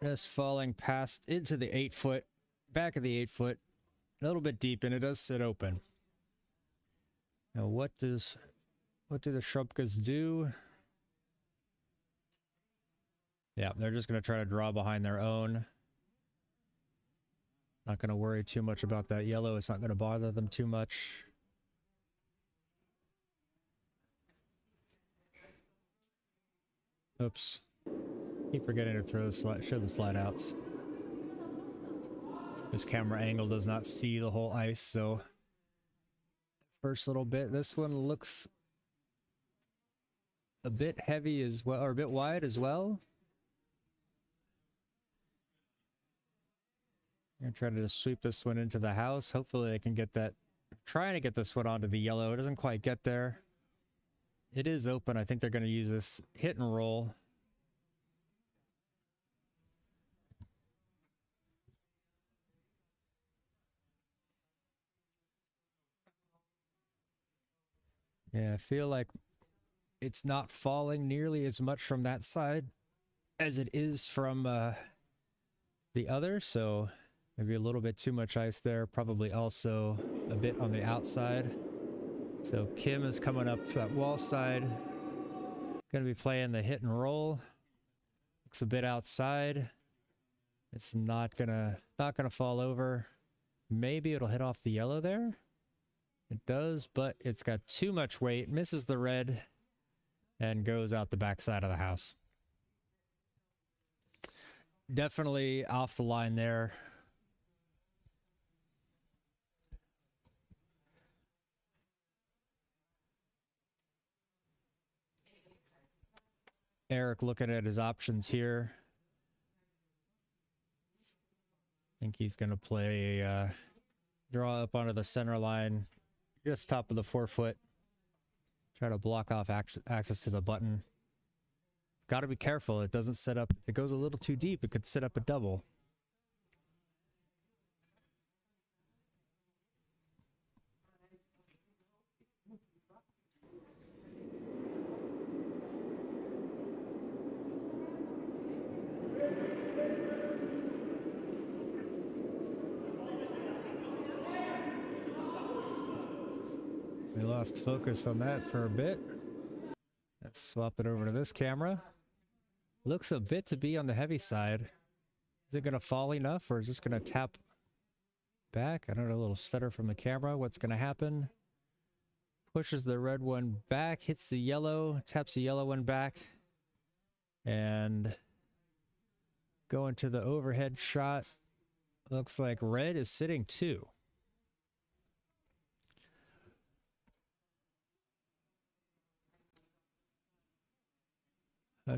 Just falling past into the 8-foot, back of the 8-foot, a little bit deep, and it does sit open. Now, what do the Schobkes do? Yeah, they're just going to try to draw behind their own. Not going to worry too much about that yellow. It's not going to bother them too much. Oops. Keep forgetting to show the slide outs. This camera angle does not see the whole ice, so first little bit. This one looks a bit heavy as well, or a bit wide as well. I'm gonna try to just sweep this one into the house. Hopefully I can get that. I'm trying to get this one onto the yellow. It doesn't quite get there. It is open. I think they're going to use this hit and roll. Yeah, I feel like it's not falling nearly as much from that side as it is from the other, so maybe a little bit too much ice there. Probably also a bit on the outside. So Kim is coming up that wall side. Going to be playing the hit and roll. Looks a bit outside. It's not gonna fall over. Maybe it'll hit off the yellow there. It does, but it's got too much weight. Misses the red and goes out the back side of the house. Definitely off the line there. Eric looking at his options here. I think he's going to play draw up onto the center line, just top of the forefoot. Try to block off access to the button. It's got to be careful. It doesn't set up. If it goes a little too deep, it could set up a double. We lost focus on that for a bit. Let's swap it over to this camera. Looks a bit to be on the heavy side. Is it going to fall enough, or is this going to tap back? I don't know, a little stutter from the camera. What's going to happen? Pushes the red one back, hits the yellow, taps the yellow one back, and going to the overhead shot. Looks like red is sitting 2.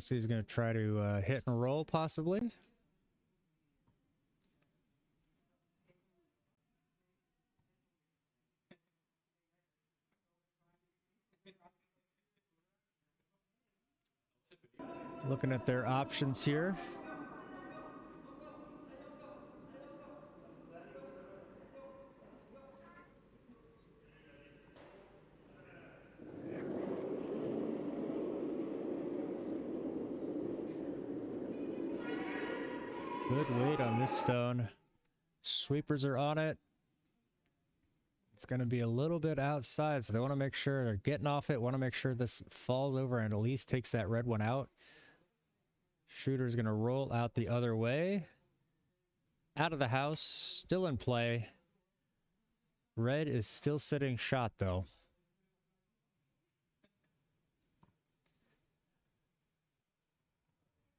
He's going to try to hit and roll, possibly. Looking at their options here. Good weight on this stone. Sweepers are on it. It's going to be a little bit outside, so they want to make sure they're getting off it. Want to make sure this falls over and at least takes that red one out. Shooter's going to roll out the other way. Out of the house, still in play. Red is still sitting shot, though.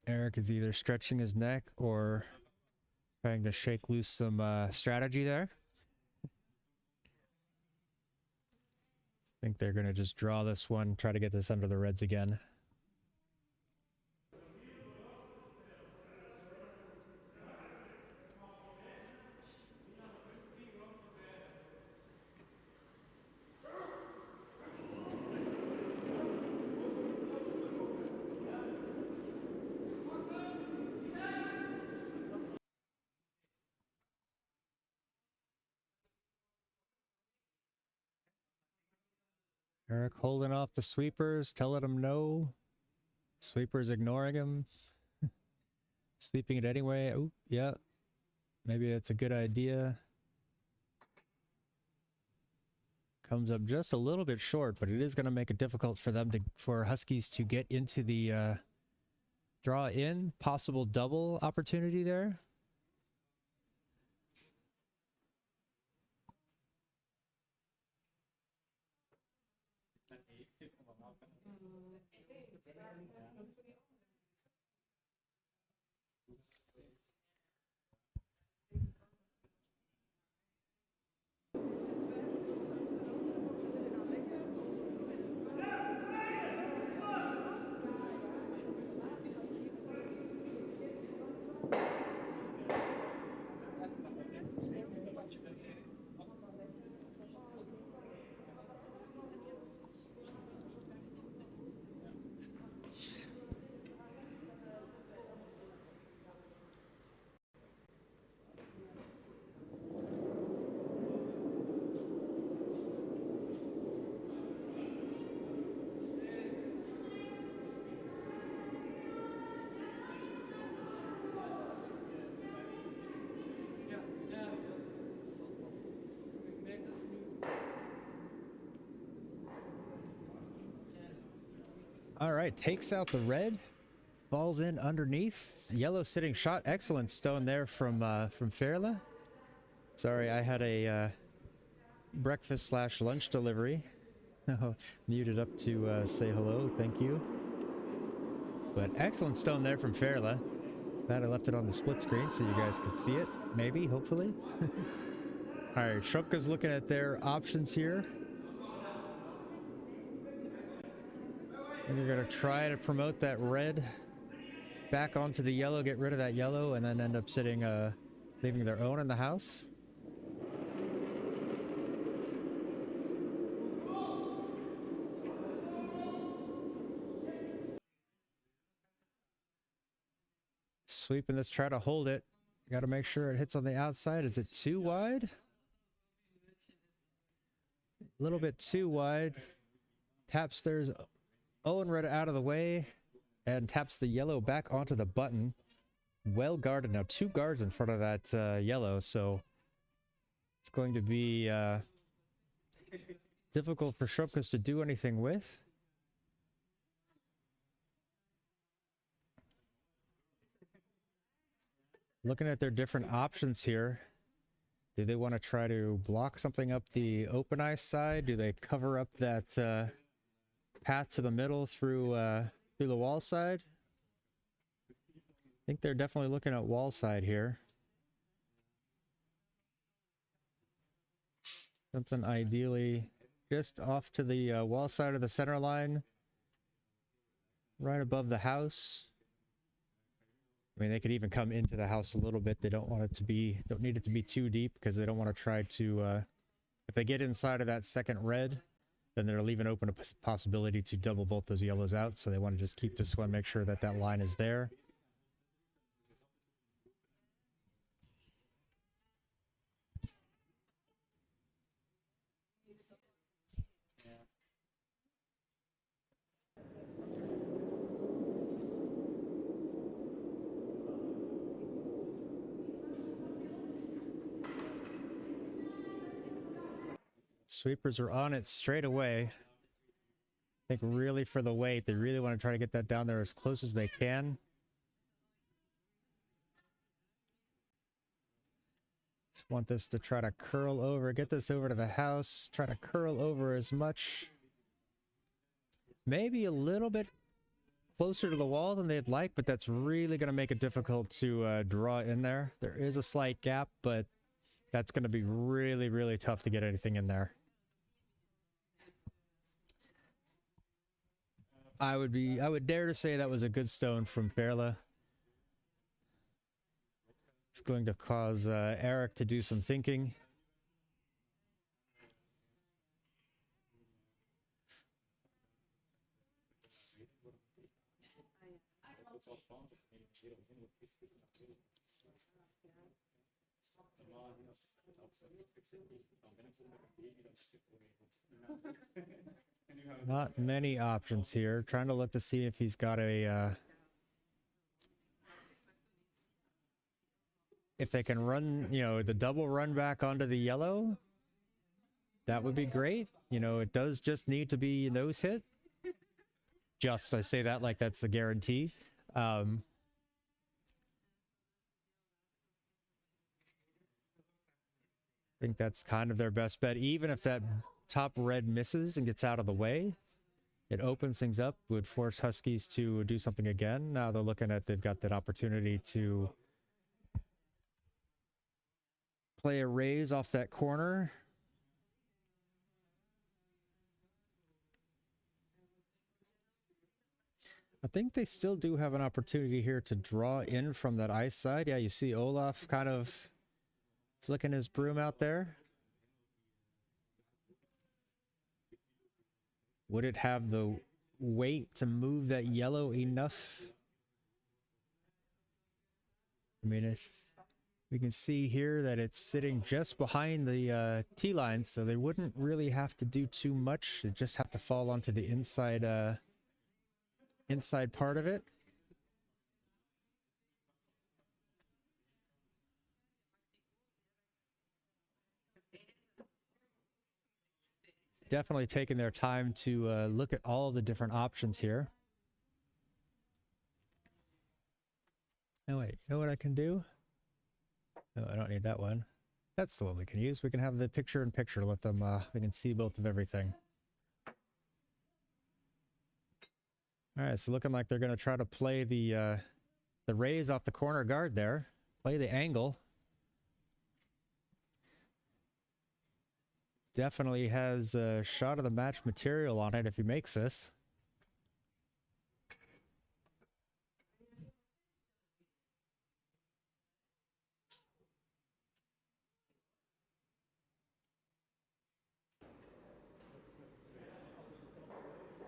Eric is either stretching his neck or trying to shake loose some strategy there. I think they're going to just draw this one, try to get this under the Reds again. Eric holding off the sweepers, telling them no. Sweepers ignoring him. Sweeping it anyway. Oh, yeah. Maybe that's a good idea. Comes up just a little bit short, but it is going to make it difficult for them for Huskies to get into the draw in. Possible double opportunity there. All right, takes out the red, falls in underneath. Yellow sitting shot. Excellent stone there from Fairla. Sorry, I had a breakfast / lunch delivery. Muted up to say hello. Thank you. But excellent stone there from Fairla. Glad I left it on the split screen so you guys could see it. Maybe, hopefully. All right, Schobkes looking at their options here. And they're going to try to promote that red back onto the yellow, get rid of that yellow, and then end up sitting, leaving their own in the house. Sweeping this, try to hold it. Got to make sure it hits on the outside. Is it too wide? A little bit too wide. Taps there's Owen red out of the way and taps the yellow back onto the button. Well guarded now. 2 guards in front of that yellow, so it's going to be difficult for Schobkes to do anything with. Looking at their different options here. Do they want to try to block something up the open ice side? Do they cover up that path to the middle through the wall side? I think they're definitely looking at wall side here. Something ideally just off to the wall side of the center line, right above the house. I mean, they could even come into the house a little bit. They don't want it to be, don't need it to be too deep because they don't want to try to, if they get inside of that second red, then they're leaving open a possibility to double both those yellows out. So they want to just keep this one, make sure that that line is there. Sweepers are on it straight away. I think really for the weight, they really want to try to get that down there as close as they can. Just want this to try to curl over, get this over to the house, try to curl over as much. Maybe a little bit closer to the wall than they'd like, but that's really going to make it difficult to draw in there. There is a slight gap, but that's going to be really, really tough to get anything in there. I would dare to say that was a good stone from Fairla. It's going to cause Eric to do some thinking. Not many options here. Trying to look to see if he's got a if they can run, you know, the double run back onto the yellow. That would be great. You know, it does just need to be nose hit. Just, I say that like that's a guarantee. I think that's kind of their best bet. Even if that top red misses and gets out of the way, it opens things up, would force Huskies to do something again. Now they're looking at, they've got that opportunity to play a raise off that corner. I think they still do have an opportunity here to draw in from that ice side. Yeah, you see Olaf kind of flicking his broom out there. Would it have the weight to move that yellow enough? I mean, if we can see here that it's sitting just behind the T-line, so they wouldn't really have to do too much. They just have to fall onto the inside inside part of it. Definitely taking their time to look at all the different options here. Oh wait, you know what I can do? No, I don't need that one. That's the one we can use. We can have the picture-in-picture, let them, we can see both of everything. All right, so looking like they're going to try to play the raise off the corner guard there. Play the angle. Definitely has a shot of the match material on it if he makes this.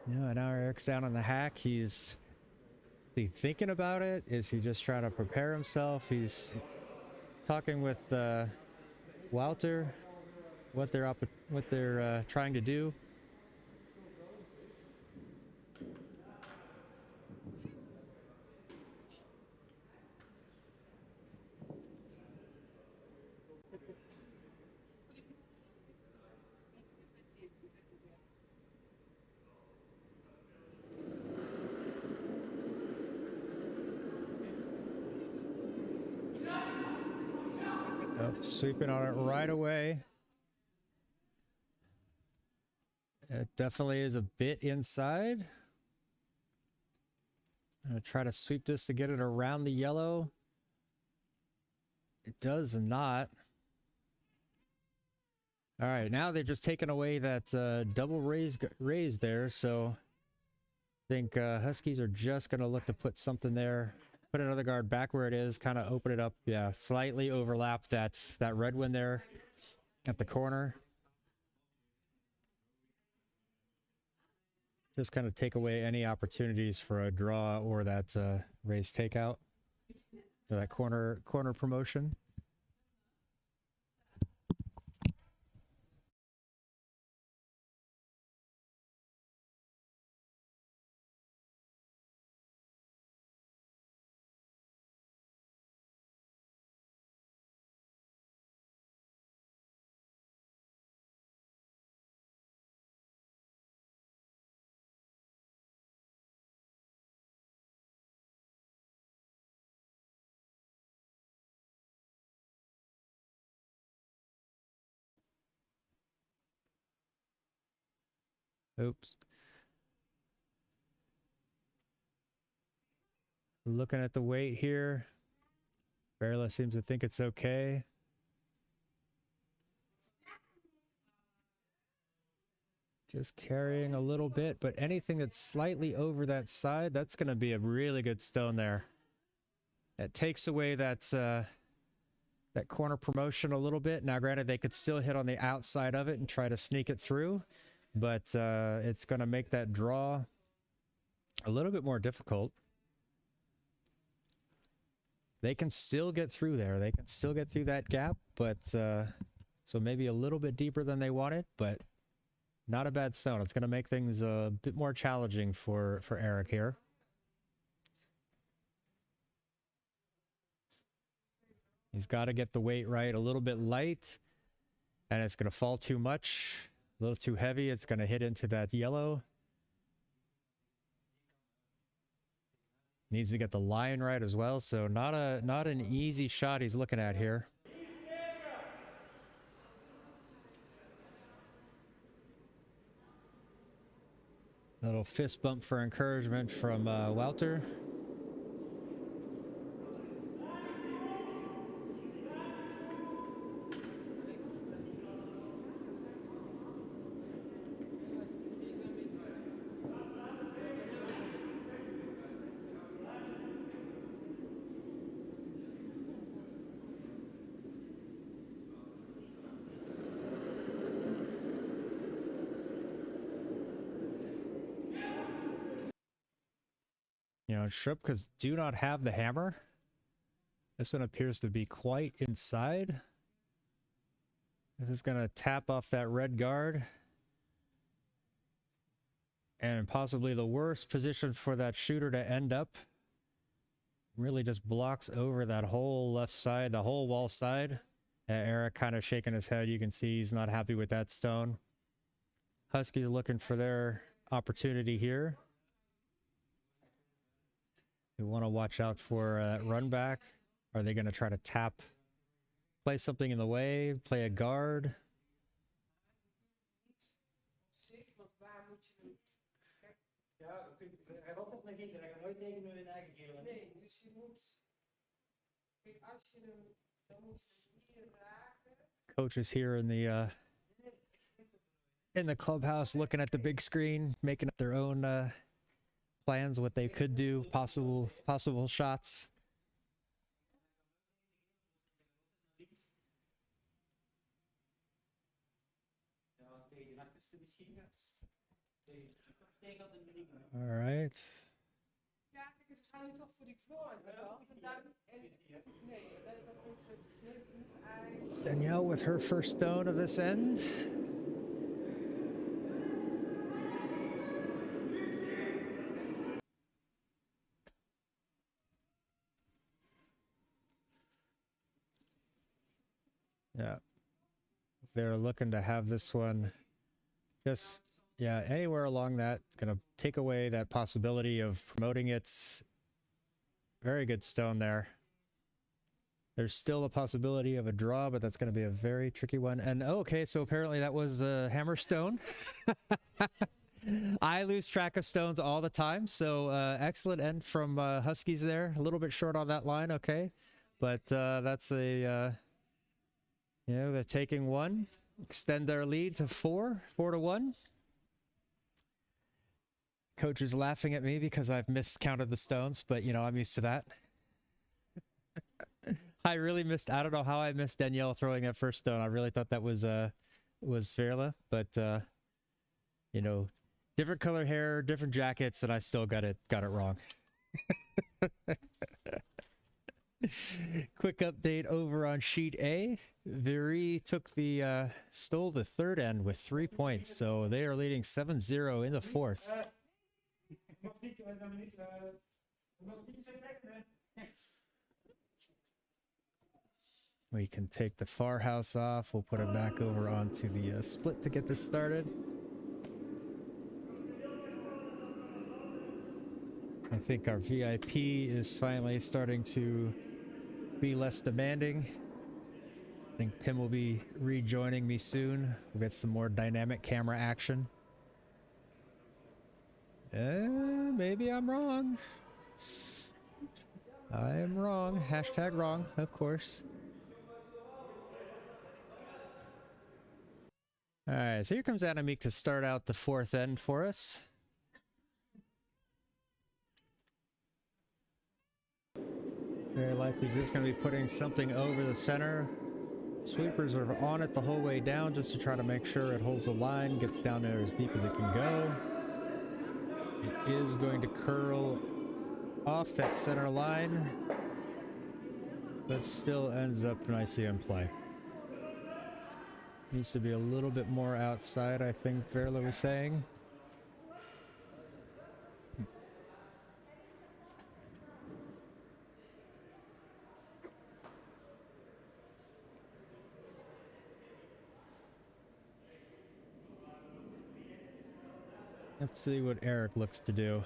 Yeah, now Eric's down on the hack. Is he thinking about it? Is he just trying to prepare himself? He's talking with Walter, what they're trying to do. Oh, sweeping on it right away. It definitely is a bit inside. I'm gonna try to sweep this to get it around the yellow. It does not. All right, now they've just taken away that double raise there, so I think Huskies are just gonna look to put something there, put another guard back where it is, kind of open it up, yeah, slightly overlap that red one there at the corner. Just kind of take away any opportunities for a draw or that raise takeout, or that corner promotion. Oops. Looking at the weight here. Barla seems to think it's okay. Just carrying a little bit, but anything that's slightly over that side, that's going to be a really good stone there. That takes away that that corner promotion a little bit. Now, granted, they could still hit on the outside of it and try to sneak it through, but it's going to make that draw a little bit more difficult. They can still get through there. They can still get through that gap, but so maybe a little bit deeper than they wanted, but not a bad stone. It's going to make things a bit more challenging for Eric here. He's got to get the weight right, a little bit light, and it's going to fall too much, a little too heavy. It's going to hit into that yellow. Needs to get the line right as well, so not an easy shot he's looking at here. A little fist bump for encouragement from Walter. You know, Schobkes do not have the hammer. This one appears to be quite inside. This is going to tap off that red guard. And possibly the worst position for that shooter to end up. Really just blocks over that whole left side, the whole wall side. Eric kind of shaking his head. You can see he's not happy with that stone. Huskies looking for their opportunity here. They want to watch out for run back. Are they going to try to tap, play something in the way, play a guard? Coaches here in the clubhouse looking at the big screen, making up their own plans, what they could do, possible shots. All right. Ja, kijk eens, gaan jullie toch voor die kloor inderdaad. En daar, nee, dat is het. Danielle with her first stone of this end. Yeah. They're looking to have this one just, yeah, anywhere along that. Gonna take away that possibility of promoting it. Very good stone there. There's still a possibility of a draw, but that's going to be a very tricky one. And oh, okay, so apparently that was a hammer stone. I lose track of stones all the time. So excellent end from Huskies there. A little bit short on that line, okay. But that's a, you know, they're taking one. Extend their lead to 4-1. Coach is laughing at me because I've miscounted the stones, but, you know, I'm used to that. I really missed, I don't know how I missed Danielle throwing that first stone. I really thought that was Verla, but, you know, different color hair, different jackets, and I still got it wrong. Quick update over on sheet A. Viri took the, stole the third end with 3 points, so they are leading 7-0 in the fourth. We can take the far house off. We'll put it back over onto the split to get this started. I think our VIP is finally starting to be less demanding. I think Pim will be rejoining me soon. We'll get some more dynamic camera action. Maybe I'm wrong. I am wrong. Hashtag wrong, of course. Alright, so here comes Annemiek to start out the fourth end for us. Very likely just going to be putting something over the center. Sweepers are on it the whole way down just to try to make sure it holds the line, gets down there as deep as it can go. It is going to curl off that center line, but still ends up nicely in play. Needs to be a little bit more outside, I think Verla was saying. Let's see what Eric looks to do.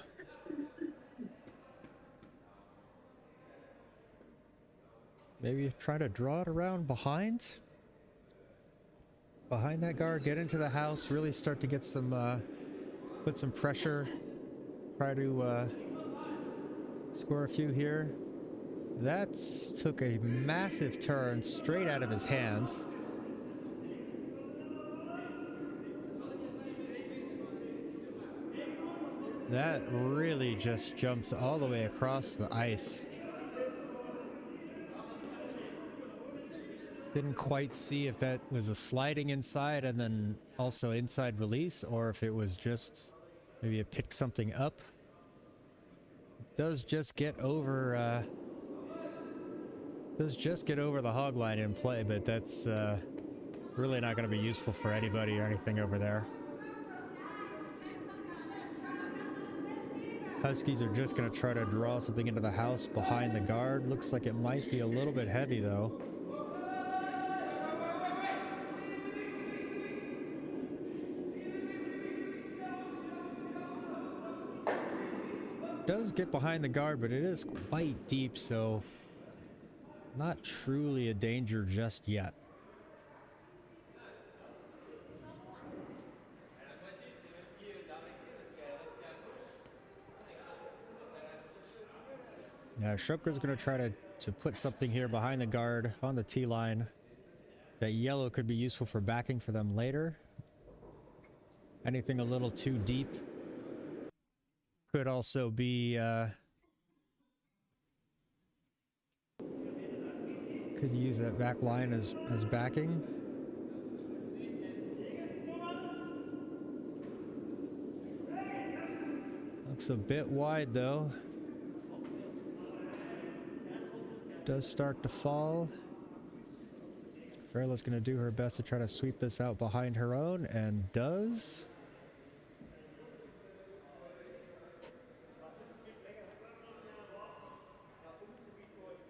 Maybe try to draw it around behind that guard, get into the house, really start to get some, put some pressure, try to score a few here. That took a massive turn straight out of his hand. That really just jumped all the way across the ice. Didn't quite see if that was a sliding inside and then also inside release, or if it was just maybe it picked something up. It does just get over the hog line in play, but that's really not going to be useful for anybody or anything over there. Huskies are just going to try to draw something into the house behind the guard. Looks like it might be a little bit heavy though. Does get behind the guard, but it is quite deep, so not truly a danger just yet. Now Schobkes is going to try to put something here behind the guard on the T line. That yellow could be useful for backing for them later. Anything a little too deep could also be could use that back line as backing. Looks a bit wide though. Does start to fall. Fairla's going to do her best to try to sweep this out behind her own, and does.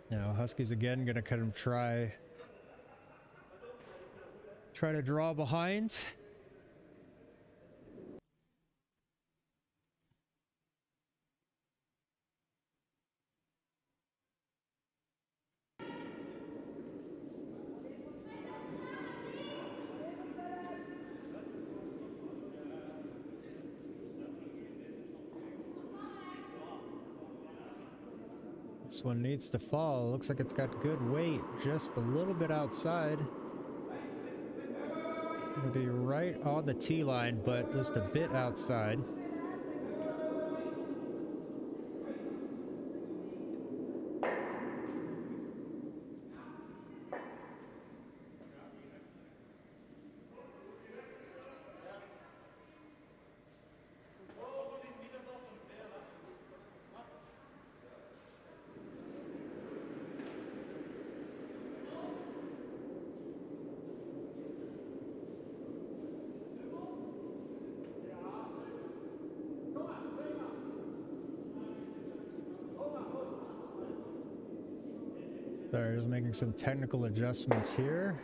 Now Huskies again going to kind of try to draw behind. This one needs to fall. Looks like it's got good weight, just a little bit outside. It'll be right on the tee line, but just a bit outside. Sorry, just making some technical adjustments here.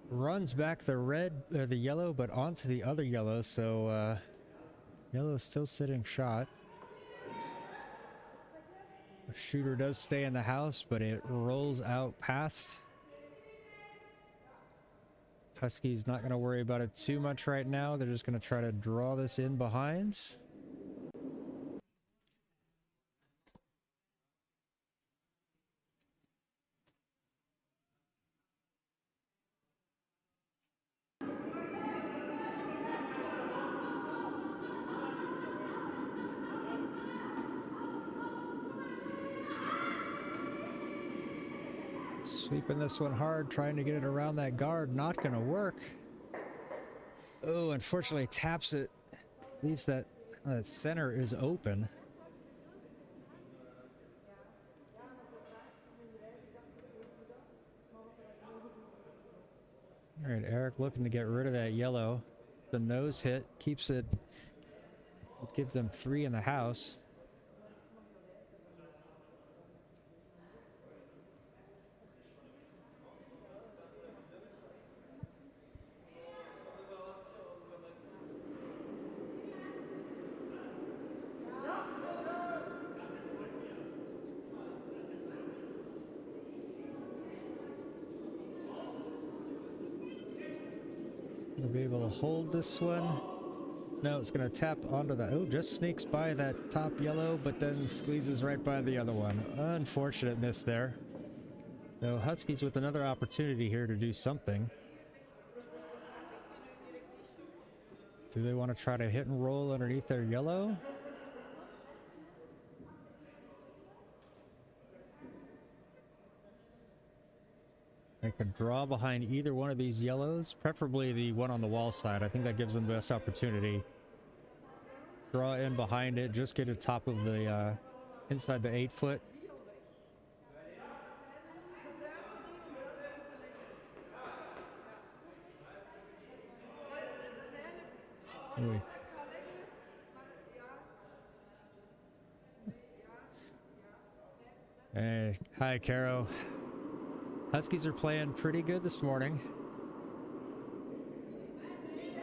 Runs back the red or the yellow, but onto the other yellow, so yellow is still sitting shot. The shooter does stay in the house, but it rolls out past. Huskies not going to worry about it too much right now. They're just going to try to draw this in behind. Sweeping this one hard, trying to get it around that guard. Not going to work. Oh, unfortunately taps it. Leaves that center is open. All right, Eric looking to get rid of that yellow. The nose hit keeps it. Gives them 3 in the house. Gonna be able to hold this one. No, it's gonna tap onto the, oh, just sneaks by that top yellow, but then squeezes right by the other one. Unfortunate miss there. So Huskies with another opportunity here to do something. Do they want to try to hit and roll underneath their yellow? They could draw behind either one of these yellows, preferably the one on the wall side. I think that gives them the best opportunity. Draw in behind it, just get to top of the, inside the 8-foot. Hey, hi, Caro. Huskies are playing pretty good this morning.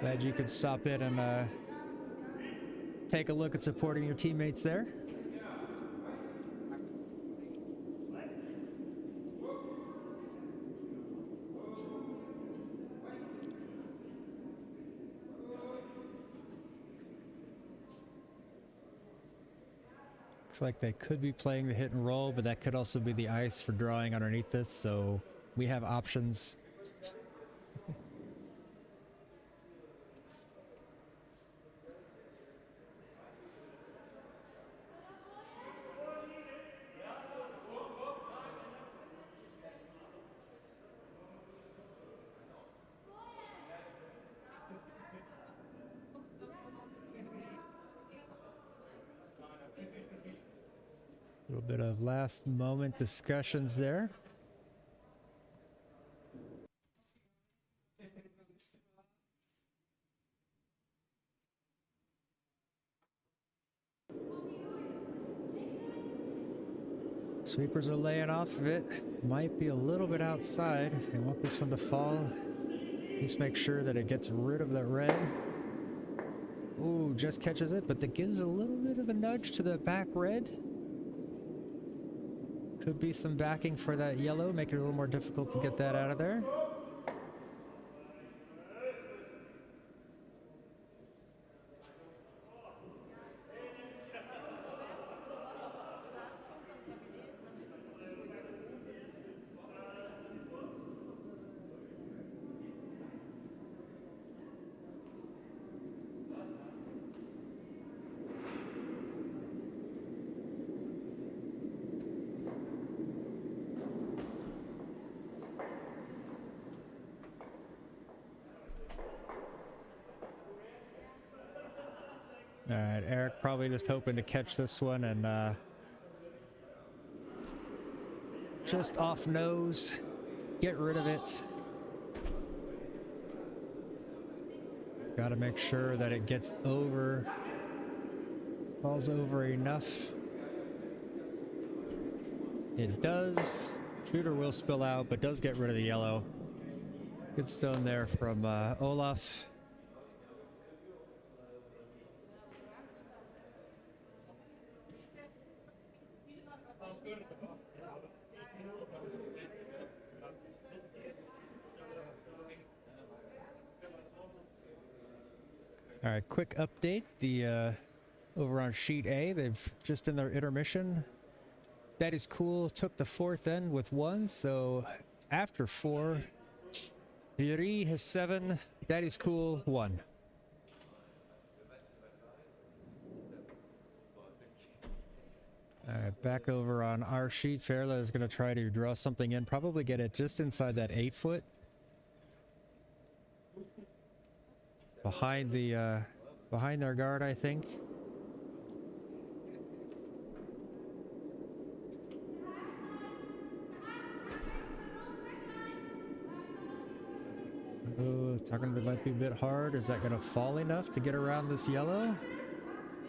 Glad you could stop in and take a look at supporting your teammates there. Looks like they could be playing the hit and roll, but that could also be the ice for drawing underneath this, so we have options. A little bit of last moment discussions there. Sweepers are laying off of it. Might be a little bit outside. They want this one to fall. At least make sure that it gets rid of the red. Ooh, just catches it, but that gives a little bit of a nudge to the back red. Could be some backing for that yellow, make it a little more difficult to get that out of there. All right, Eric probably just hoping to catch this one and just off nose, get rid of it. Got to make sure that it gets over, falls over enough. It does. Shooter will spill out, but does get rid of the yellow. Good stone there from Olaf. All right, quick update. The over on sheet A, they've just in their intermission. That is cool. Took the fourth end with 1, so after 4, Yuri has 7. That is cool. 1. All right, back over on our sheet. Fairla is going to try to draw something in, probably get it just inside that 8 foot. Behind the behind their guard, I think. Oh, talking it might be a bit hard. Is that going to fall enough to get around this yellow?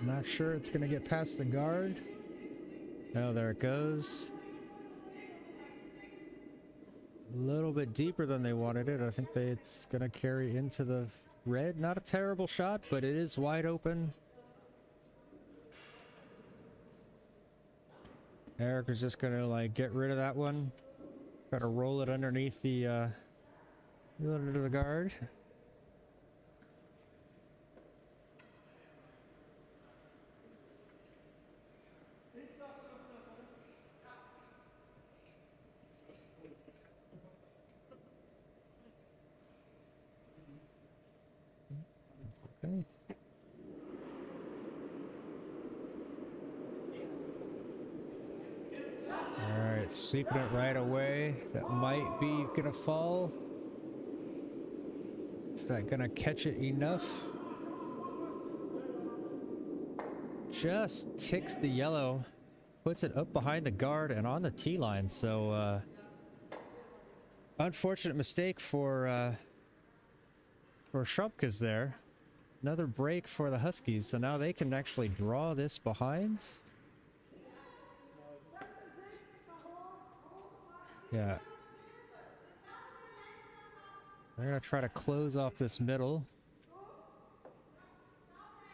Not sure it's going to get past the guard. Oh, there it goes. A little bit deeper than they wanted it. I think it's going to carry into the red. Not a terrible shot, but it is wide open. Eric is just going to like get rid of that one. Try to roll it underneath the under the guard. Okay. All right, sweeping it right away. That might be gonna fall. Is that gonna catch it enough? Just ticks the yellow, puts it up behind the guard and on the tee line. So unfortunate mistake for Schobkes there. Another break for the Huskies, so now they can actually draw this behind. Yeah. They're gonna try to close off this middle.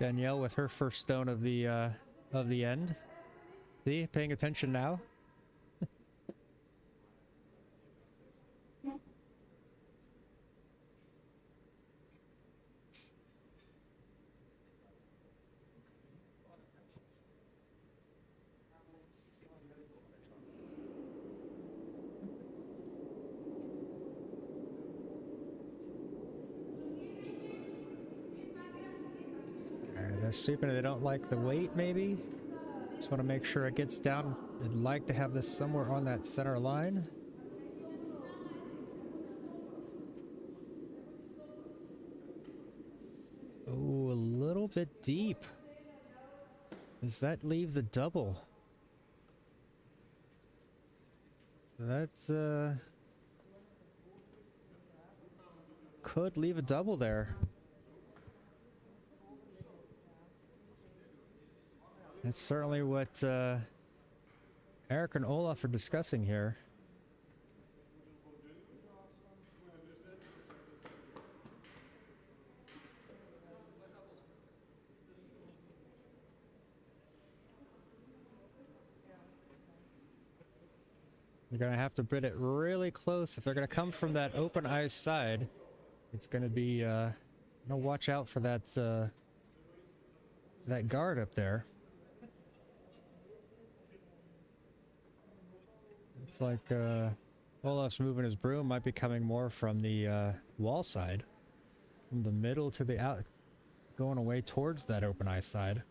Danielle with her first stone of the end. See, paying attention now. They're sweeping it. They don't like the weight, maybe. Just want to make sure it gets down. I'd like to have this somewhere on that center line. Oh, a little bit deep. Does that leave the double? That's could leave a double there. That's certainly what Eric and Olaf are discussing here. You're going to have to bid it really close. If they're going to come from that open ice side, it's going to be, watch out for that, that guard up there. It's like, Olaf's moving his broom, might be coming more from the, wall side. From the middle to the out, going away towards that open ice side.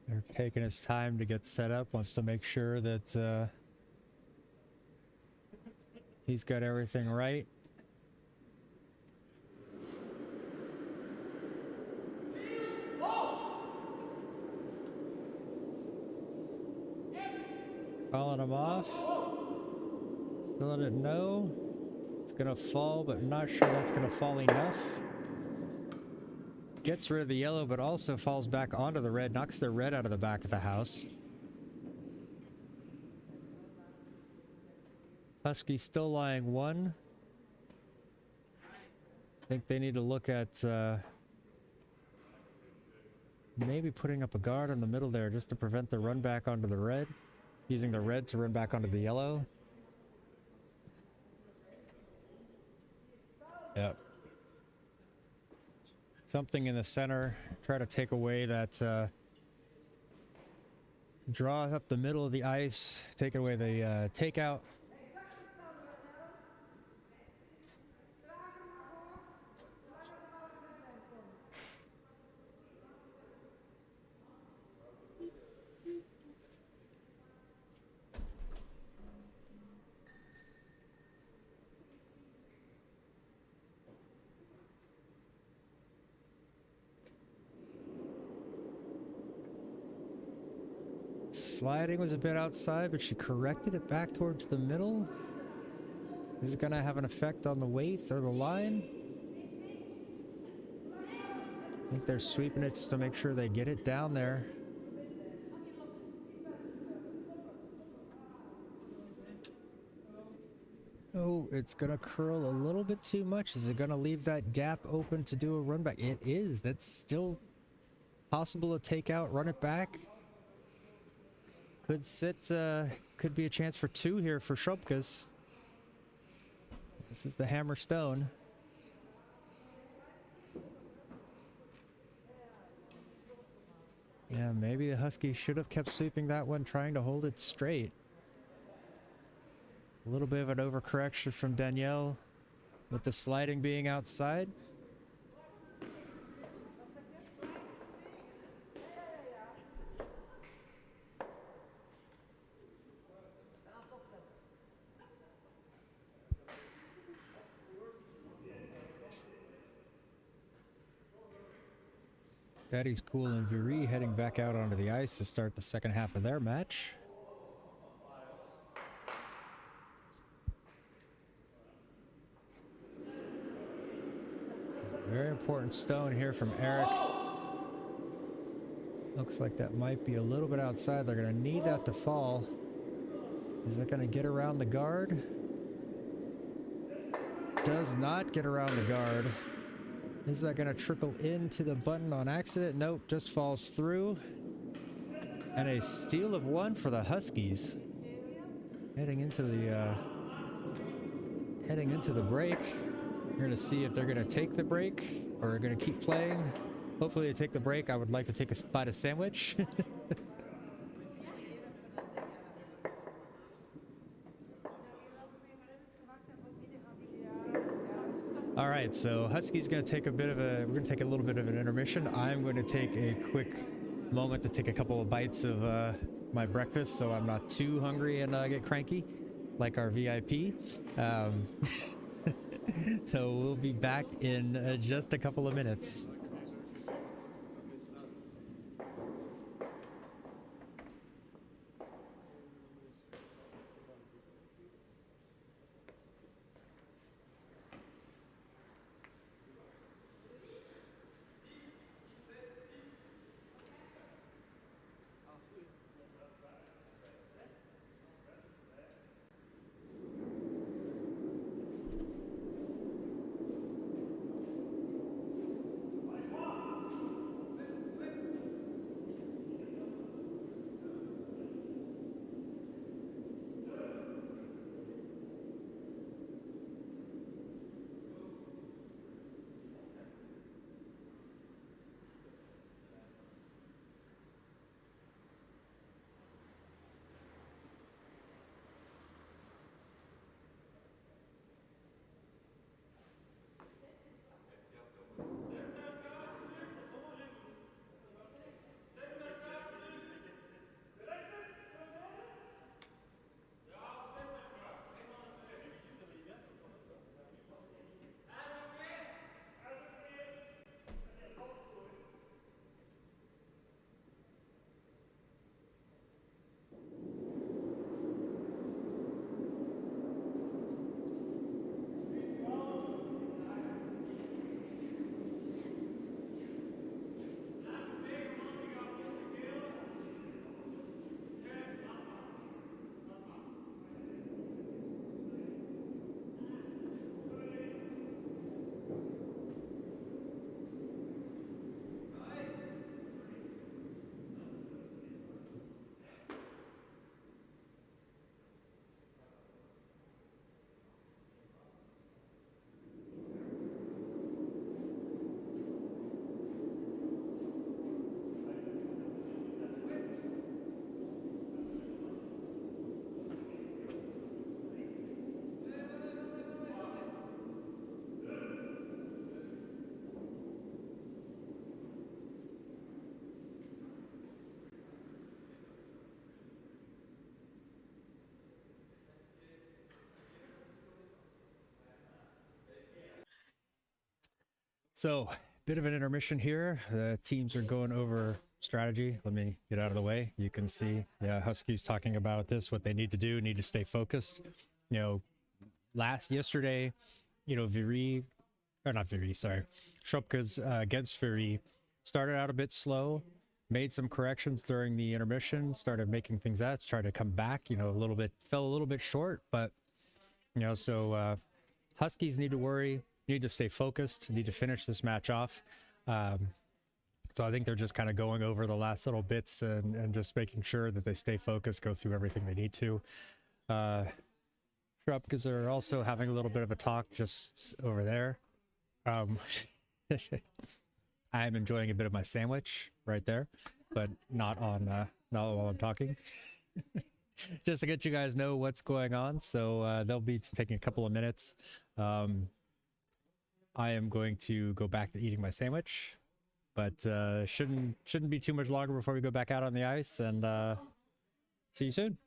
They're taking his time to get set up, wants to make sure that he's got everything right. Calling him off. Letting it know. It's gonna fall, but I'm not sure that's gonna fall enough. Gets rid of the yellow, but also falls back onto the red, knocks the red out of the back of the house. Huskies still lying one. I think they need to look at maybe putting up a guard in the middle there just to prevent the run back onto the red. Using the red to run back onto the yellow. Yep. Something in the center. Try to take away that draw up the middle of the ice. Take away the takeout. Sliding was a bit outside, but she corrected it back towards the middle. Is it going to have an effect on the weights or the line? I think they're sweeping it just to make sure they get it down there. Oh, it's going to curl a little bit too much. Is it going to leave that gap open to do a run back? It is. That's still possible to take out, run it back. Could sit, could be a chance for two here for Schobkes. This is the hammer stone. Yeah, maybe the Huskies should have kept sweeping that one, trying to hold it straight. A little bit of an overcorrection from Danielle with the sliding being outside. Daddy's Cool and Viri heading back out onto the ice to start the second half of their match. Very important stone here from Eric. Looks like that might be a little bit outside. They're going to need that to fall. Is it going to get around the guard? Does not get around the guard. Is that going to trickle into the button on accident? Nope, just falls through. And a steal of one for the Huskies. Heading into the break. We're going to see if they're going to take the break or going to keep playing. Hopefully they take the break. I would like to take a bite of sandwich. All right, so Husky's going to take a bit of a, we're going to take a little bit of an intermission. I'm going to take a quick moment to take a couple of bites of my breakfast so I'm not too hungry and get cranky like our VIP. So we'll be back in just a couple of minutes. So, bit of an intermission here. The teams are going over strategy. Let me get out of the way. You can see, yeah, Huskies talking about this, what they need to do, need to stay focused. You know, yesterday, you know, Schobkes against Viri started out a bit slow, made some corrections during the intermission, started making things out, tried to come back, you know, fell a little bit short, but, you know, so Huskies need to stay focused, need to finish this match off. So I think they're just kind of going over the last little bits and just making sure that they stay focused, go through everything they need to. Schrobkes are also having a little bit of a talk just over there. I'm enjoying a bit of my sandwich right there, but not while I'm talking. Just to get you guys know what's going on. So they'll be taking a couple of minutes. I am going to go back to eating my sandwich, but shouldn't be too much longer before we go back out on the ice, and see you soon.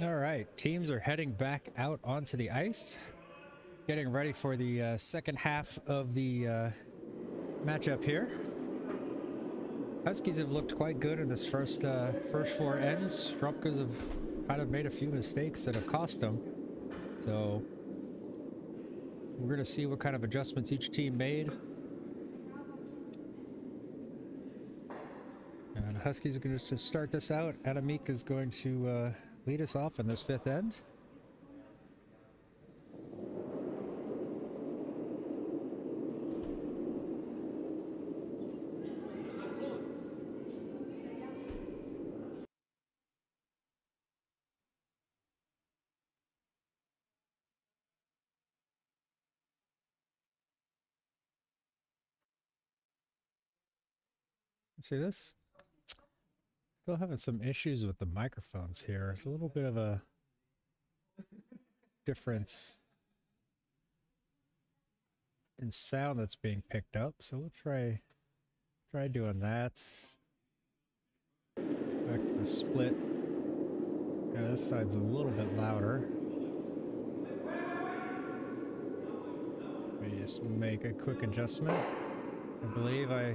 All right, teams are heading back out onto the ice, getting ready for the second half of the matchup here. Huskies have looked quite good in this first four ends. Schrobkes have kind of made a few mistakes that have cost them. So we're going to see what kind of adjustments each team made. And Huskies are going to start this out. Adamik is going to lead us off in this fifth end. See this? Still having some issues with the microphones here. It's a little bit of a difference in sound that's being picked up. So we'll try doing that. Back to the split. Yeah, this side's a little bit louder. Let me just make a quick adjustment. I believe I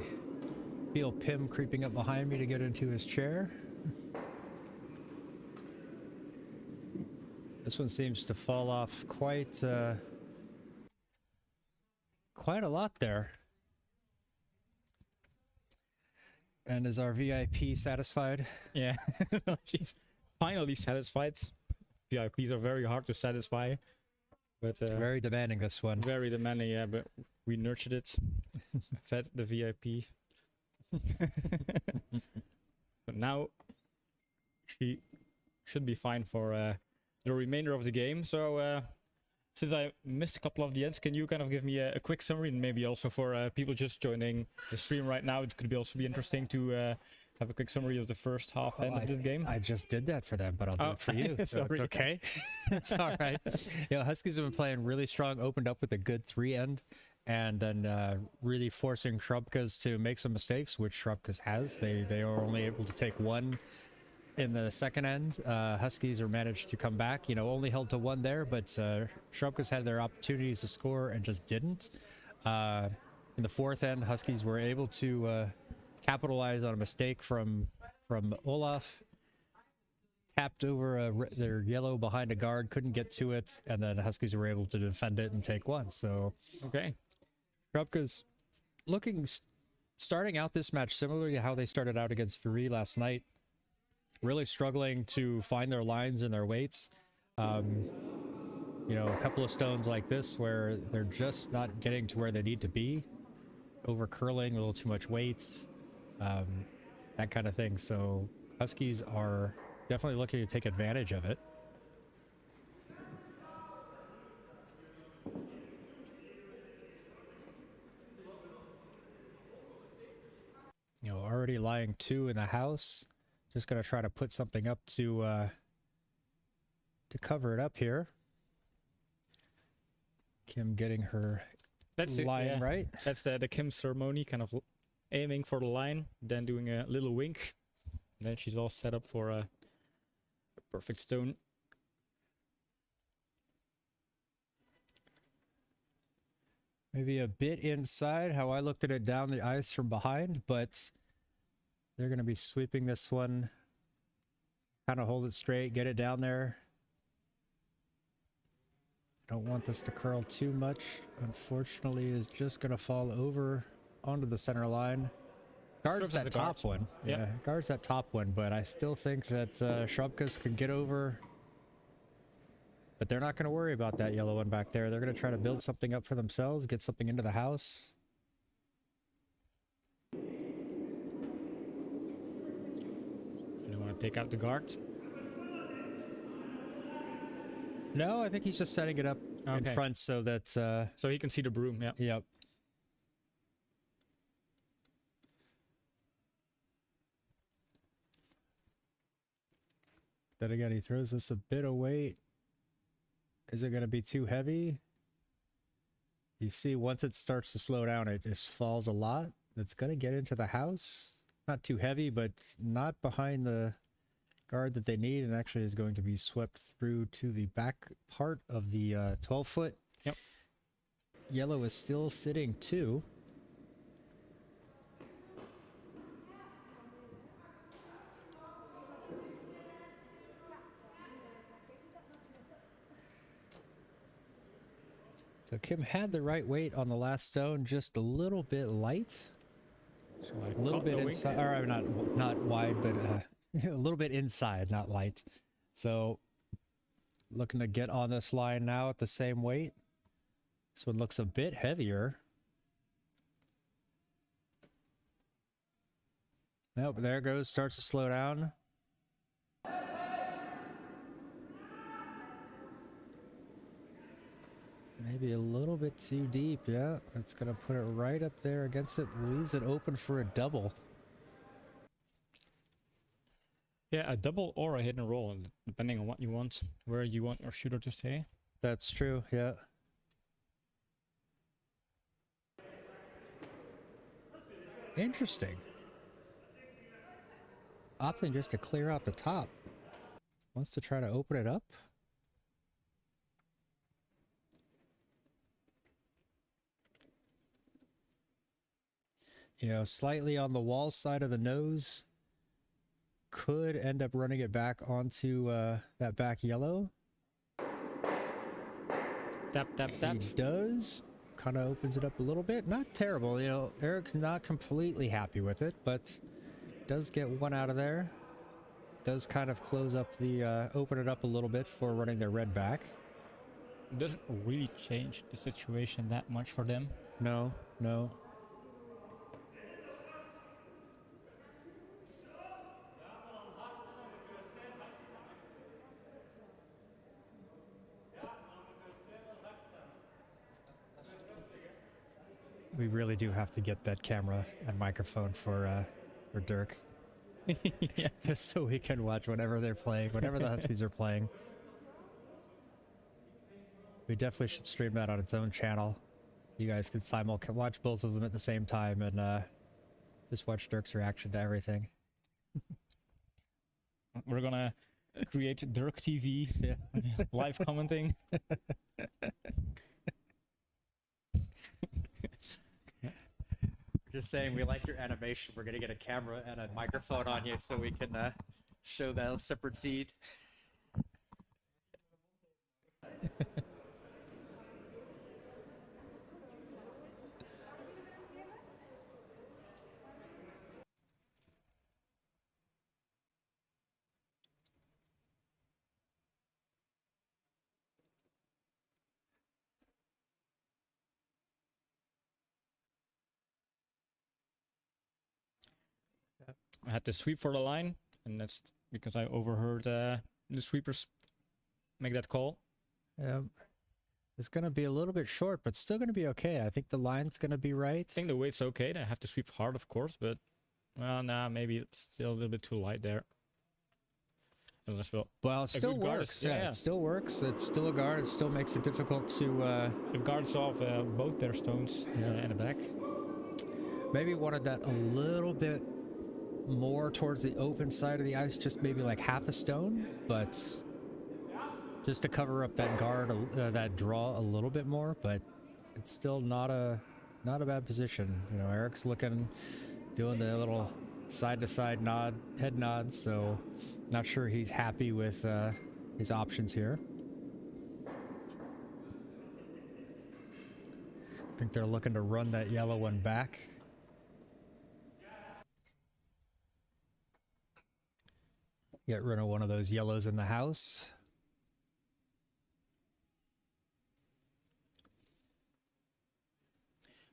feel Pim creeping up behind me to get into his chair. This one seems to fall off quite a lot there. And is our VIP satisfied? Yeah, she's finally satisfied. VIPs are very hard to satisfy, but Very demanding, this one. very demanding. Yeah, but we nurtured it, fed the VIP. But now she should be fine for the remainder of the game. So since I missed a couple of the ends, can you kind of give me a quick summary, and maybe also for people just joining the stream right now, it could also be interesting to have a quick summary of the first half end of this game. I just did that for them, but I'll do it for you. So it's sorry. okay. It's all right. Yeah, Huskies have been playing really strong, opened up with a good 3 end, and then really forcing Schobkes to make some mistakes, which Schobkes has. They are only able to take 1 in the second end. Huskies are managed to come back, only held to 1 there, but Schobkes had their opportunities to score and just didn't. In the fourth end, Huskies were able to capitalize on a mistake from Olaf. Tapped over their yellow behind a guard, couldn't get to it, and then Huskies were able to defend it and take 1. So Okay. Schobkes starting out this match similarly to how they started out against Fury last night, really struggling to find their lines and their weights. A couple of stones like this where they're just not getting to where they need to be, over curling, a little too much weights, that kind of thing. So Huskies are definitely looking to take advantage of it. Already lying 2 in the house. Just gonna try to put something up to cover it up here. Kim getting her line right. That's the Kim ceremony, kind of aiming for the line, then doing a little wink. And then she's all set up for a perfect stone. Maybe a bit inside how I looked at it down the ice from behind, but they're going to be sweeping this one. Kind of hold it straight, get it down there. Don't want this to curl too much. Unfortunately, is just going to fall over onto the center line. Guards that top one. Yeah, guards that top one, but I still think that Schobkes can get over. But they're not going to worry about that yellow one back there. They're going to try to build something up for themselves, get something into the house. You don't want to take out the guard? No, I think he's just setting it up in front so that... so he can see the broom, yeah. Yep. Then again, he throws this a bit of weight. Is it going to be too heavy? You see, once it starts to slow down, it just falls a lot. It's going to get into the house. Not too heavy, but not behind the guard that they need, and actually is going to be swept through to the back part of the 12-foot. Yep. Yellow is still sitting 2. So Kim had the right weight on the last stone, just a little bit light. So A little bit inside, or not wide, but a little bit inside, not light. So looking to get on this line now at the same weight. This one looks a bit heavier. Nope, there it goes, starts to slow down. Maybe a little bit too deep, yeah. That's gonna put it right up there against it, leaves it open for a double. Yeah, a double or a hit and roll, depending on what you want, where you want your shooter to stay. That's true, yeah. Interesting. Opting just to clear out the top. Wants to try to open it up. You know, slightly on the wall side of the nose. Could end up running it back onto that back yellow. Tap, tap, tap. He does. Kind of opens it up a little bit. Not terrible, you know. Eric's not completely happy with it, but does get one out of there. Does kind of close up the, open it up a little bit for running their red back. It doesn't really change the situation that much for them. No, no. We really do have to get that camera and microphone for Dirk. Yeah. Just so we can watch whatever they're playing, whatever the Huskies are playing. We definitely should stream that on its own channel. You guys can watch both of them at the same time and just watch Dirk's reaction to everything. We're gonna create Dirk TV, Yeah. live commenting. Just saying, we like your animation. We're gonna get a camera and a microphone on you so we can show that separate feed. I had to sweep for the line, and that's because I overheard the sweepers make that call. It's gonna be a little bit short, but still gonna be okay. I think the line's gonna be right. I think the weight's okay. I have to sweep hard, of course, but well, nah, maybe it's still a little bit too light there. Unless Well, it still good guard works. is- Yeah, yeah. it still works. It's still a guard. It still makes it difficult to it guards off both their stones in the back. maybe wanted that a little bit more towards the open side of the ice, just maybe like half a stone, but just to cover up that guard, that draw a little bit more. But it's still not a bad position. You know, Eric's looking, doing the little side to side nod, head nod. So not sure he's happy with his options here. I think they're looking to run that yellow one back. Get rid of one of those yellows in the house.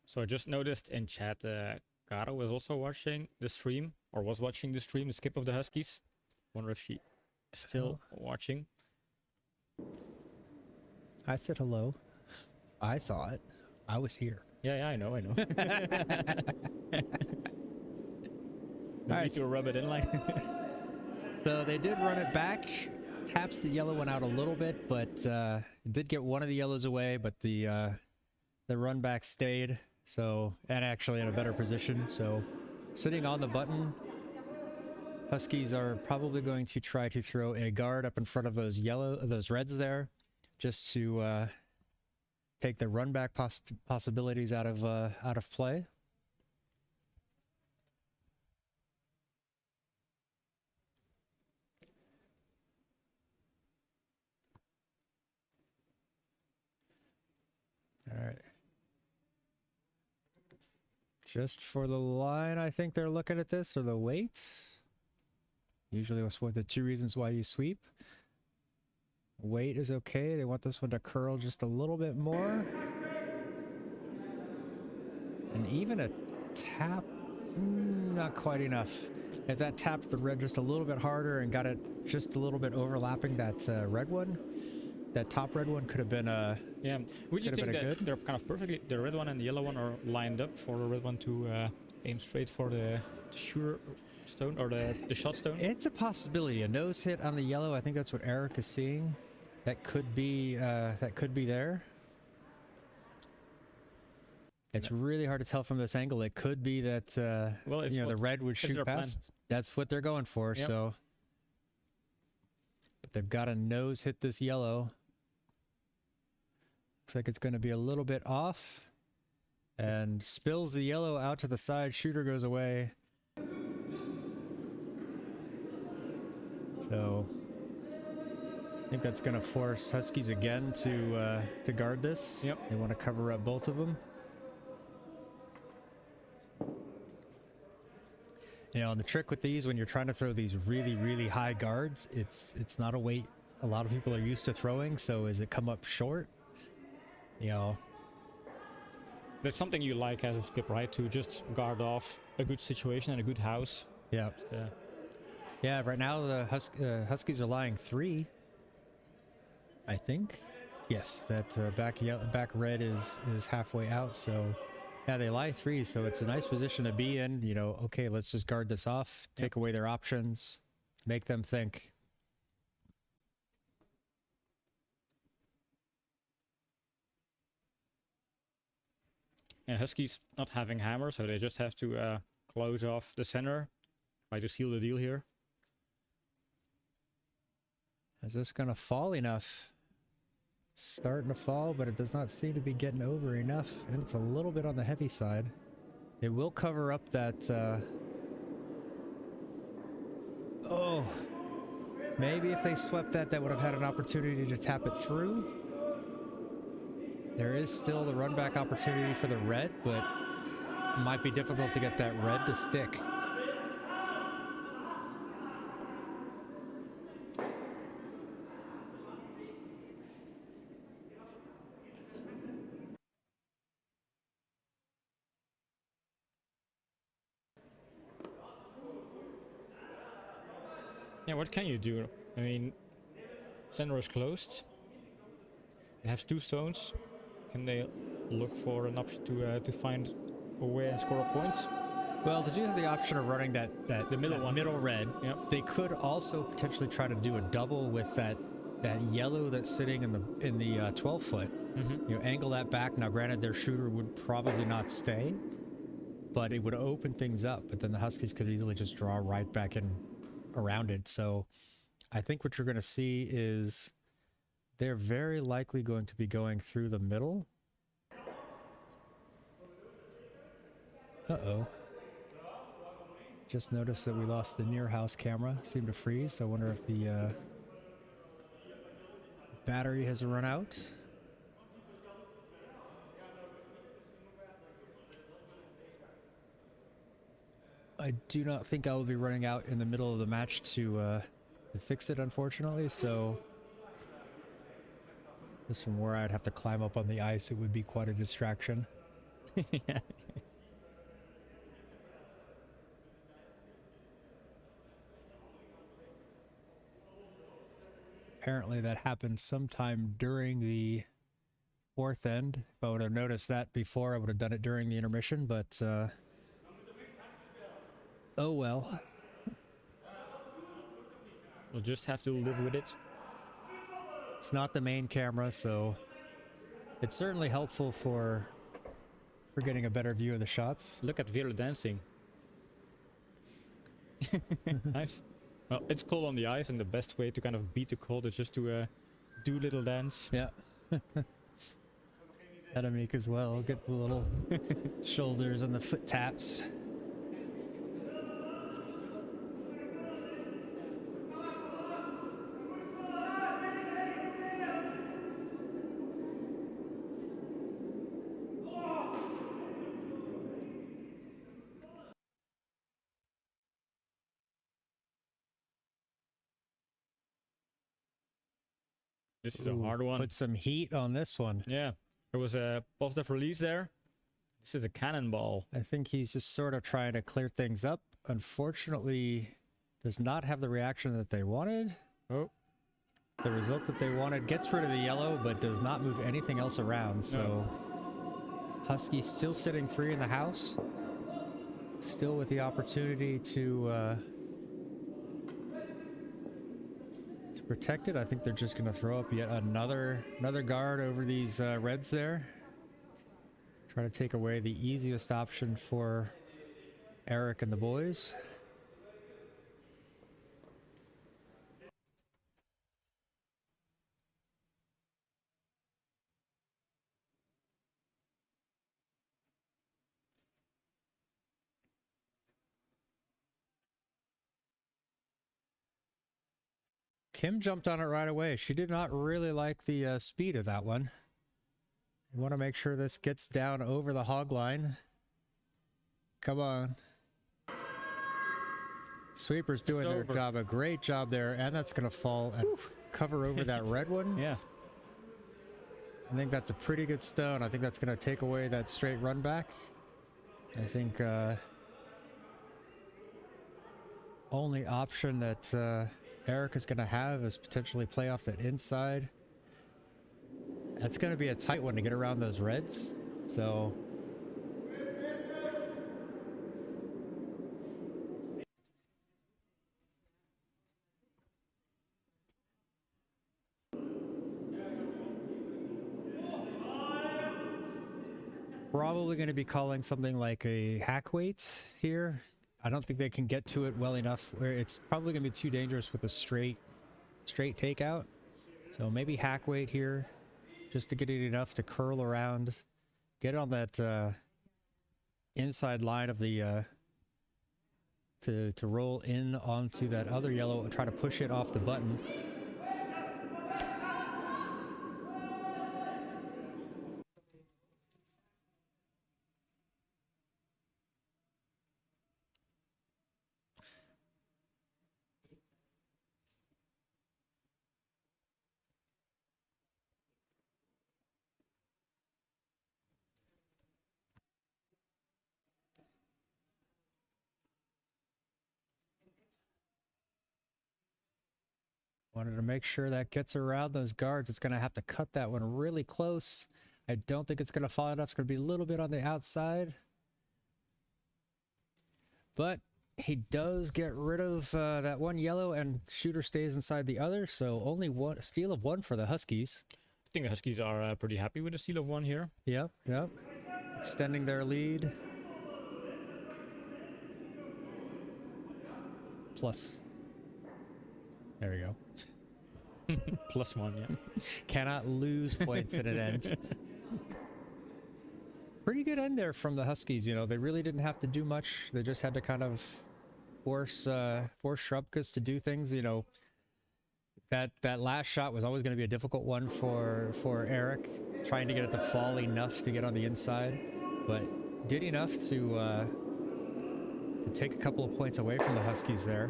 So I just noticed in chat, Cara was also watching the stream, or was watching the stream, the skip of the Huskies. Wonder if she is still watching. I said hello. I saw it. I was here. Yeah, I know. Nice. Need to rub it in like. So they did run it back. Taps the yellow one out a little bit, but did get one of the yellows away, but the run back stayed. So, and actually in a better position. So sitting on the button, Huskies are probably going to try to throw a guard up in front of those reds there, just to take the run back possibilities out of play. All right. Just for the line, I think they're looking at this, or the weights. Usually that's what the two reasons why you sweep. Weight is okay. They want this one to curl just a little bit more. And even a tap, not quite enough. If that tapped the red just a little bit harder and got it just a little bit overlapping that red one, that top red one could have been a... Yeah, would you think that they're kind of perfectly, the red one and the yellow one are lined up for the red one to aim straight for the sure stone, or the shot stone? It's a possibility. A nose hit on the yellow, I think that's what Eric is seeing. That could be there. It's really hard to tell from this angle. It could be that well, it's the red would shoot past. That's what they're going for, yep. So... But they've got a nose hit this yellow. Looks like it's going to be a little bit off. And spills the yellow out to the side. Shooter goes away. So I think that's going to force Huskies again to guard this. Yep. They want to cover up both of them. You know, and the trick with these, when you're trying to throw these really, really high guards, it's not a weight a lot of people are used to throwing. So as it come up short, you know, that's something you like as a skip, right? To just guard off a good situation and a good house. Yeah. Just, yeah. Right now the Huskies are lying 3. I think. Yes, that back red is halfway out. So. Yeah, they lie 3, so it's a nice position to be in. You know, okay, let's just guard this off, take away their options, make them think. Yeah, Huskies not having hammer, so they just have to close off the center, try to seal the deal here. Is this going to fall enough? Starting to fall, but it does not seem to be getting over enough, and it's a little bit on the heavy side. It will cover up that oh, maybe if they swept that, that would have had an opportunity to tap it through. There is still the run back opportunity for the red, but it might be difficult to get that red to stick. Yeah, what can you do? I mean, center is closed. They have 2 stones. Can they look for an option to find a way and score a point? Well, they do have the option of running the middle red. Yep. They could also potentially try to do a double with that yellow that's sitting in the 12 foot. Mm-hmm. You know, angle that back. Now, granted, their shooter would probably not stay, but it would open things up. But then the Huskies could easily just draw right back in around it. So I think what you're going to see is they're very likely going to be going through the middle. Uh-oh. Just noticed that we lost the near house camera. Seemed to freeze. So I wonder if the battery has run out. I do not think I will be running out in the middle of the match to fix it, unfortunately. So just from where I'd have to climb up on the ice, it would be quite a distraction. Yeah. Apparently that happened sometime during the 4th end. If I would have noticed that before, I would have done it during the intermission, but oh well. We'll just have to live with it. It's not the main camera, so it's certainly helpful for getting a better view of the shots. Look at Vera dancing. Nice. Well, it's cold on the ice, and the best way to kind of beat the cold is just to do little dance. Yeah. Edamik as well. Get the little shoulders and the foot taps. This is a hard one. Put some heat on this one. Yeah, there was a positive release there. This is a cannonball. I think he's just sort of trying to clear things up. Unfortunately, does not have the reaction that they wanted. Oh. The result that they wanted gets rid of the yellow, but does not move anything else around. So Huskies still sitting 3 in the house. Still with the opportunity to protect it. I think they're just going to throw up yet another guard over these reds there. Try to take away the easiest option for Eric and the boys. Kim jumped on it right away. She did not really like the speed of that one. You want to make sure this gets down over the hog line. Come on. Sweeper's doing their job. A great job there. And that's going to fall and cover over that red one. Yeah. I think that's a pretty good stone. I think that's going to take away that straight run back. I think only option that Eric is going to have is potentially play off that inside. That's going to be a tight one to get around those reds. So probably going to be calling something like a hack weight here. I don't think they can get to it well enough where it's probably going to be too dangerous with a straight takeout. So maybe hack weight here just to get it enough to curl around, get on that inside line of the to roll in onto that other yellow and try to push it off the button. Wanted to make sure that gets around those guards. It's going to have to cut that one really close. I don't think it's going to fall enough. It's going to be a little bit on the outside. But he does get rid of that one yellow, and shooter stays inside the other. So only one steal of 1 for the Huskies. I think the Huskies are pretty happy with a steal of 1 here. Yep. Extending their lead. Plus. There we go. +1, yeah. Cannot lose points at an end. Pretty good end there from the Huskies. You know, they really didn't have to do much. They just had to kind of force Schrobkes to do things. You know, that last shot was always going to be a difficult one for Eric, trying to get it to fall enough to get on the inside, but did enough to take a couple of points away from the Huskies there.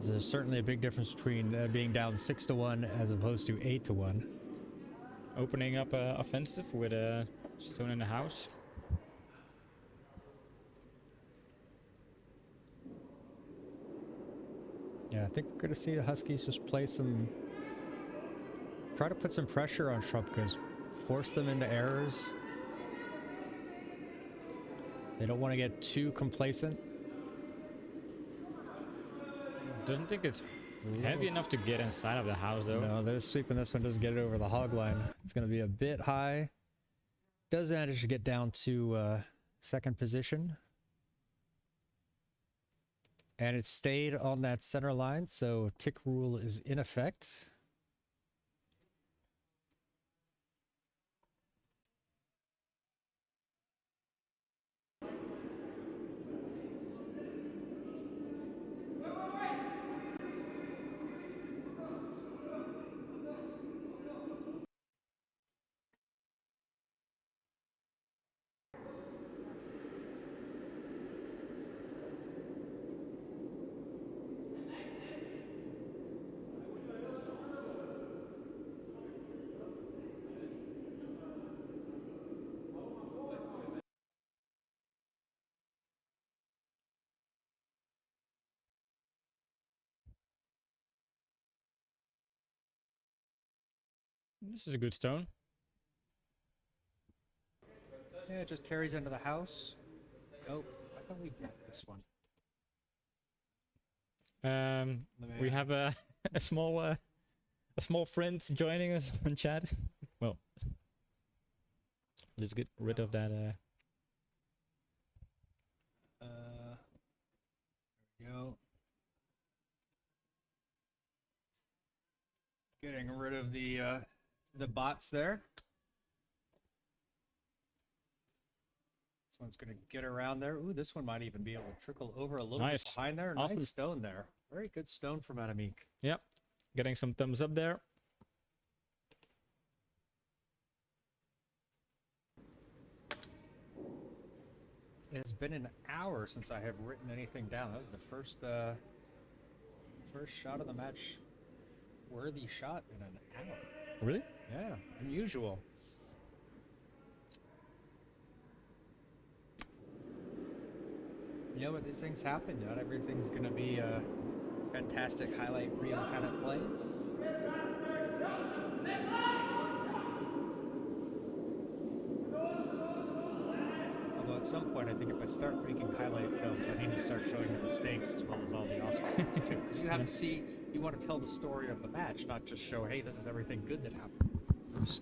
There's certainly a big difference between being down 6-1 as opposed to 8-1. Opening up offensive with a stone in the house. Yeah, I think we're going to see the Huskies just try to put some pressure on Schobkes, force them into errors. They don't want to get too complacent. Doesn't think it's heavy enough to get inside of the house, though. No, this sweeping this one doesn't get it over the hog line. It's going to be a bit high. Does manage to get down to second position. And it stayed on that center line, so tick rule is in effect. This is a good stone. Yeah, it just carries into the house. Oh, I thought we got this one. We have a a small friend joining us on chat. Well, let's get rid of that. There we go. Getting rid of the bots there. This one's gonna get around there. Ooh, this one might even be able to trickle over a little Nice. bit behind there. Awesome. Nice stone there. Very good stone from Adamik. Yep, getting some thumbs up there. It has been an hour since I have written anything down. That was the first shot of the match. Worthy shot in an hour. Really? Yeah, unusual. You know what, these things happen. Not everything's gonna be a fantastic highlight reel kind of play. Although at some point, I think if I start making highlight films, I need to start showing the mistakes as well as all the awesome things too. Because you have to see, you want to tell the story of the match, not just show, hey, this is everything good that happened. Oops.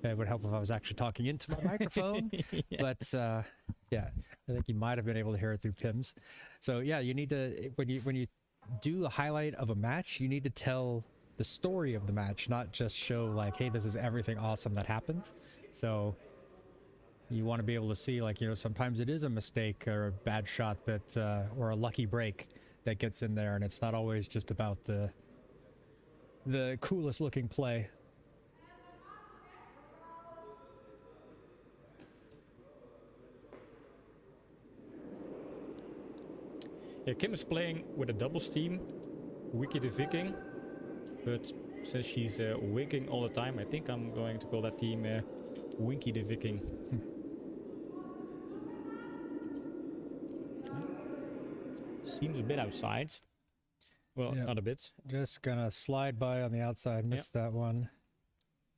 It would help if I was actually talking into my microphone. Yeah. But yeah, I think you might have been able to hear it through PIMS. So yeah, you need to, when you do a highlight of a match, you need to tell the story of the match, not just show like, hey, this is everything awesome that happened. So you want to be able to see, like, you know, sometimes it is a mistake or a bad shot that, or a lucky break that gets in there, and it's not always just about the coolest looking play. Yeah, Kim is playing with a doubles team, Wiki the Viking, but since she's winking all the time, I think I'm going to call that team Winky the Viking. Seems a bit outside. Well, Yeah. not a bit. Just gonna slide by on the outside, missed that one.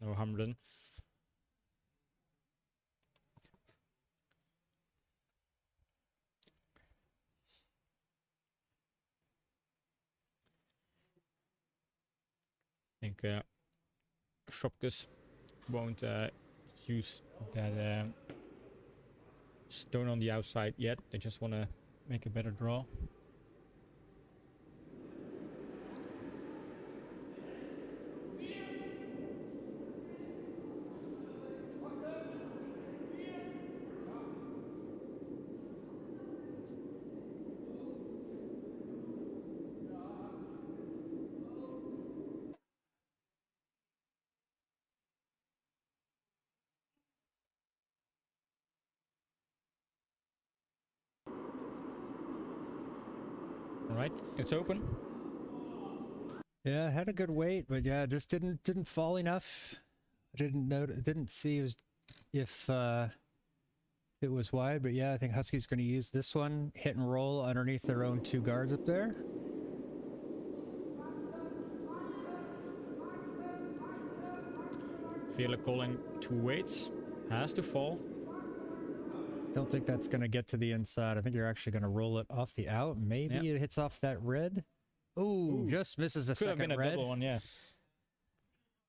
No harm done. I think Schobkes won't use that stone on the outside yet. They just want to make a better draw. All right, it's open. Yeah, had a good weight, but yeah, just didn't fall enough. I didn't see if it was wide, but yeah, I think Huskies going to use this one, hit and roll underneath their own two guards up there. Vela calling two weights. Has to fall. Don't think that's going to get to the inside. I think you're actually going to roll it off the out. Maybe Yeah. it hits off that red. Ooh, just misses the Could have second been a red. double one, yeah.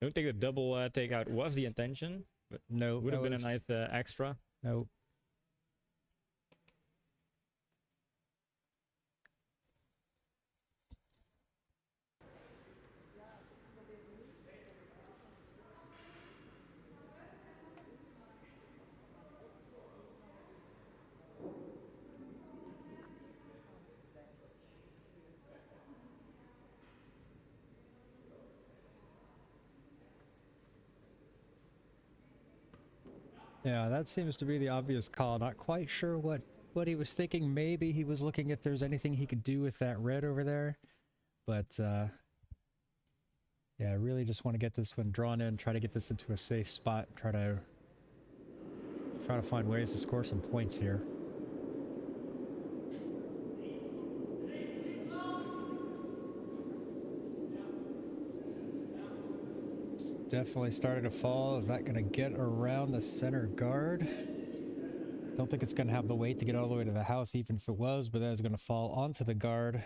Don't think the double takeout was the intention, but No, would have that been was- a nice extra. Yeah, that seems to be the obvious call. Not quite sure what he was thinking. Maybe he was looking if there's anything he could do with that red over there. But yeah, I really just want to get this one drawn in, try to get this into a safe spot, try to find ways to score some points here. It's definitely started to fall. Is that going to get around the center guard? Don't think it's going to have the weight to get all the way to the house, even if it was, but that is going to fall onto the guard.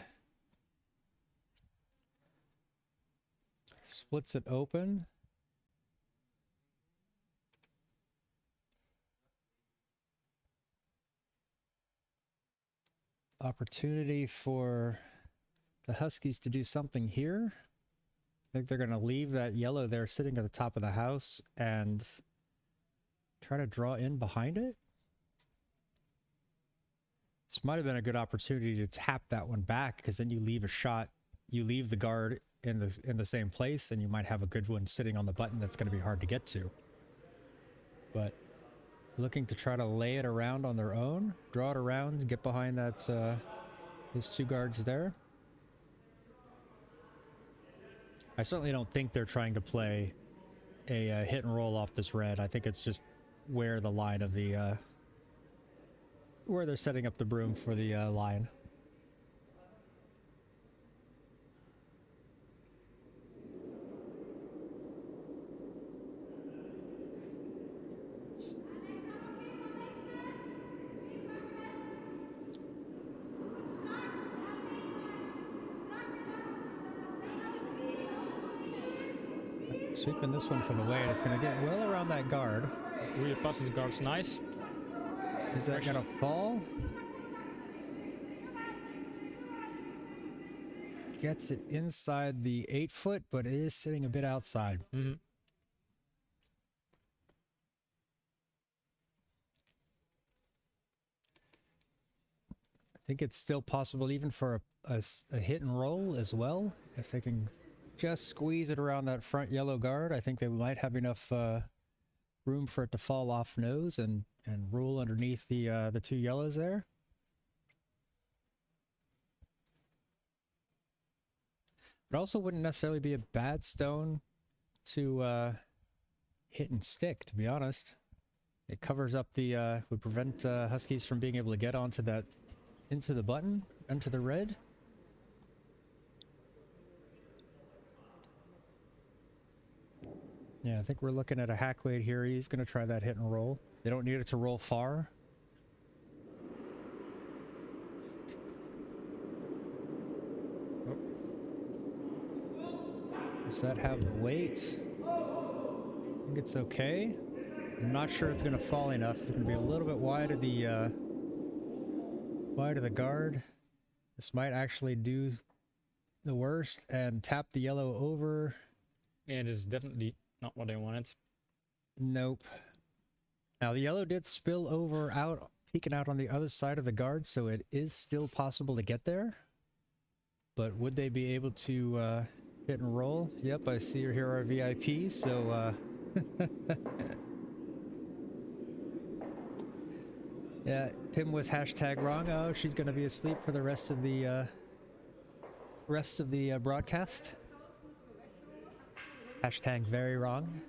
Splits it open. Opportunity for the Huskies to do something here. I think they're going to leave that yellow there sitting at the top of the house and try to draw in behind it. This might have been a good opportunity to tap that one back, because then you leave a shot, you leave the guard in the same place, and you might have a good one sitting on the button that's going to be hard to get to. But looking to try to lay it around on their own, draw it around, get behind that those two guards there. I certainly don't think they're trying to play a hit and roll off this red. I think it's just where the line of the where they're setting up the broom for the line. Sweeping this one for the way, and it's going to get well around that guard. Really passes the guards nice. Is that going to fall? Gets it inside the 8-foot, but it is sitting a bit outside. Mm-hmm. I think it's still possible even for a hit and roll as well. If they can just squeeze it around that front yellow guard, I think they might have enough room for it to fall off nose and roll underneath the two yellows there. It also wouldn't necessarily be a bad stone to hit and stick, to be honest. It covers up the would prevent Huskies from being able to get onto that, into the button, into the red. Yeah, I think we're looking at a hack weight here. He's going to try that hit and roll. They don't need it to roll far. Oh. Does that have the weight? I think it's okay. I'm not sure it's going to fall enough. It's going to be a little bit wide of the guard. This might actually do the worst and tap the yellow over. Yeah, it is definitely not what I wanted. Nope. Now the yellow did spill over out, peeking out on the other side of the guard, so it is still possible to get there. But would they be able to hit and roll? Yep, I see you're here, our VIP, so yeah, Pim was hashtag wrong. Oh, she's gonna be asleep for the rest of the broadcast. Hashtag very wrong.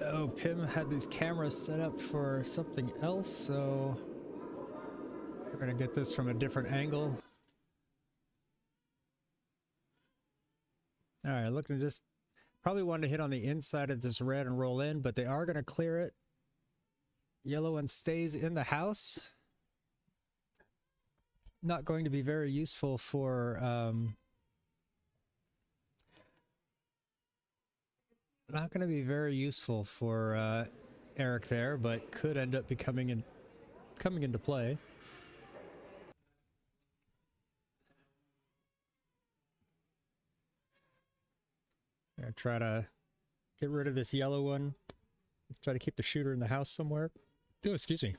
Oh, Pim had these cameras set up for something else, so we're gonna get this from a different angle. All right, looking to just probably wanted to hit on the inside of this red and roll in, but they are going to clear it. Yellow one stays in the house. Not going to be very useful for Eric there, but could end up coming into play. Gonna try to get rid of this yellow one. Try to keep the shooter in the house somewhere. Oh, excuse me.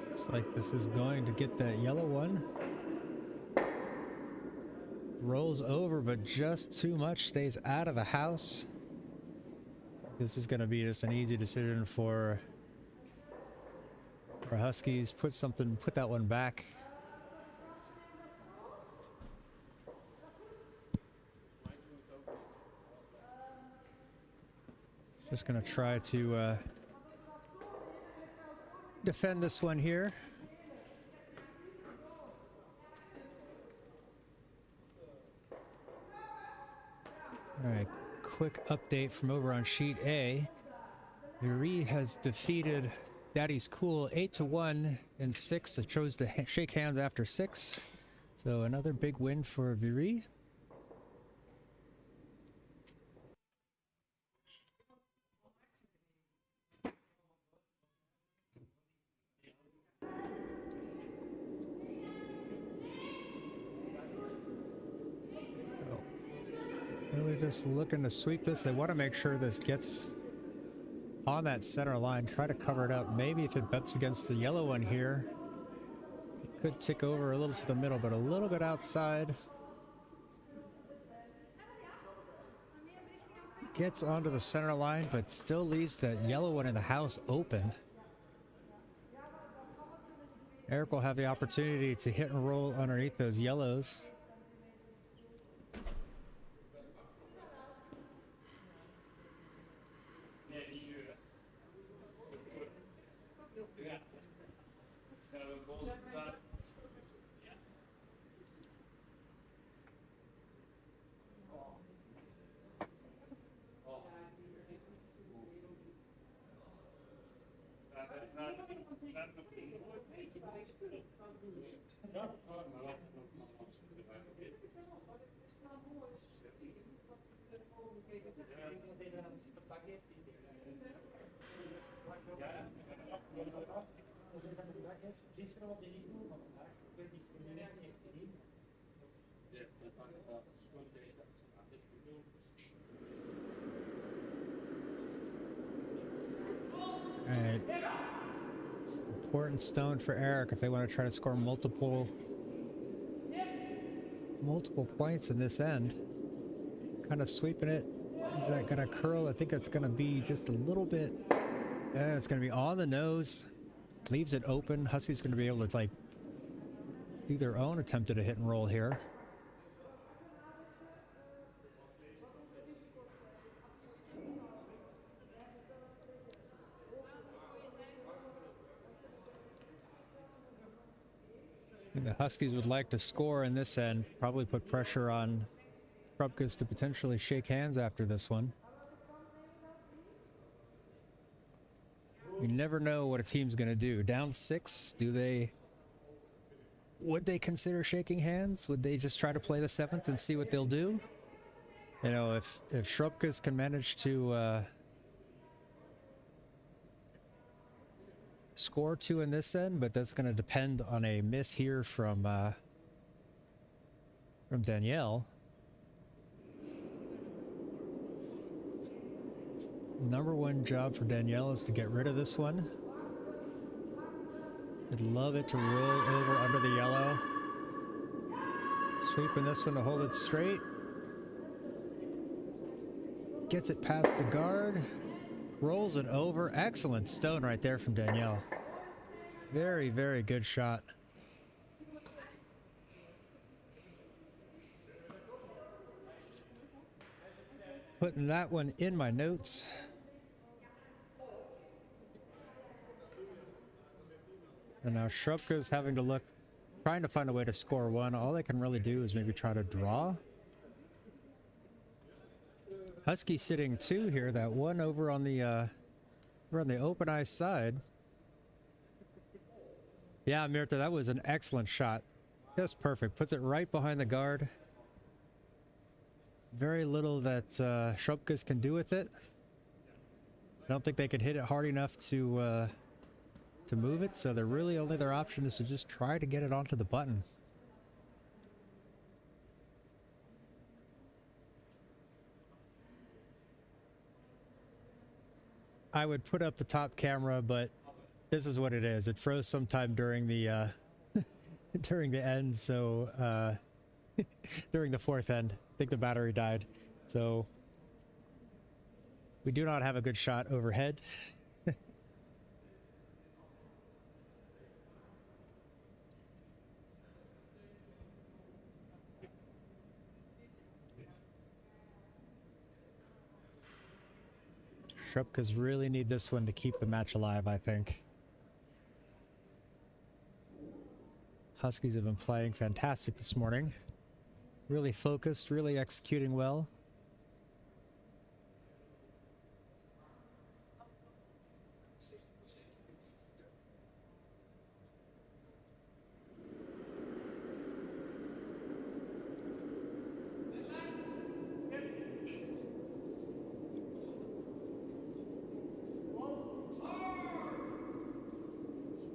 Looks like this is going to get that yellow one. Rolls over, but just too much, stays out of the house. This is going to be just an easy decision for Huskies. Put that one back. Just going to try to defend this one here. All right, quick update from over on sheet A. Viry has defeated Daddy's Cool 8-1 in 6. It chose to shake hands after 6. So another big win for Viry. Really just looking to sweep this. They want to make sure this gets on that center line. Try to cover it up. Maybe if it bumps against the yellow one here, it could tick over a little to the middle, but a little bit outside. Gets onto the center line, but still leaves that yellow one in the house open. Eric will have the opportunity to hit and roll underneath those yellows. Alright. Important stone for Eric if they want to try to score multiple points in this end. Kind of sweeping it. Is that going to curl? I think that's going to be just a little bit. It's going to be on the nose. Leaves it open. Huskies going to be able to like do their own attempt at a hit and roll here. The Huskies would like to score in this end, probably put pressure on Schrobkes to potentially shake hands after this one. You never know what a team's going to do. Down 6, would they consider shaking hands? Would they just try to play the 7th and see what they'll do? You know, if Schrobkes can manage to score 2 in this end, but that's going to depend on a miss here from Danielle. Number 1 job for Danielle is to get rid of this one. I'd love it to roll over under the yellow. Sweeping this one to hold it straight. Gets it past the guard. Rolls it over. Excellent stone right there from Danielle. Very, very good shot. Putting that one in my notes. And now Schrobkes having to look, trying to find a way to score one. All they can really do is maybe try to draw. Husky sitting 2 here. That one over on the open ice side. Yeah, Mirta, that was an excellent shot. Just perfect. Puts it right behind the guard. Very little that Schobkes can do with it. I don't think they could hit it hard enough to move it, so they're really only their option is to just try to get it onto the button. I would put up the top camera, but this is what it is. It froze sometime during the during the end, so during the 4th end, I think the battery died. So we do not have a good shot overhead. Schobkes really need this one to keep the match alive, I think. Huskies have been playing fantastic this morning. Really focused, really executing well.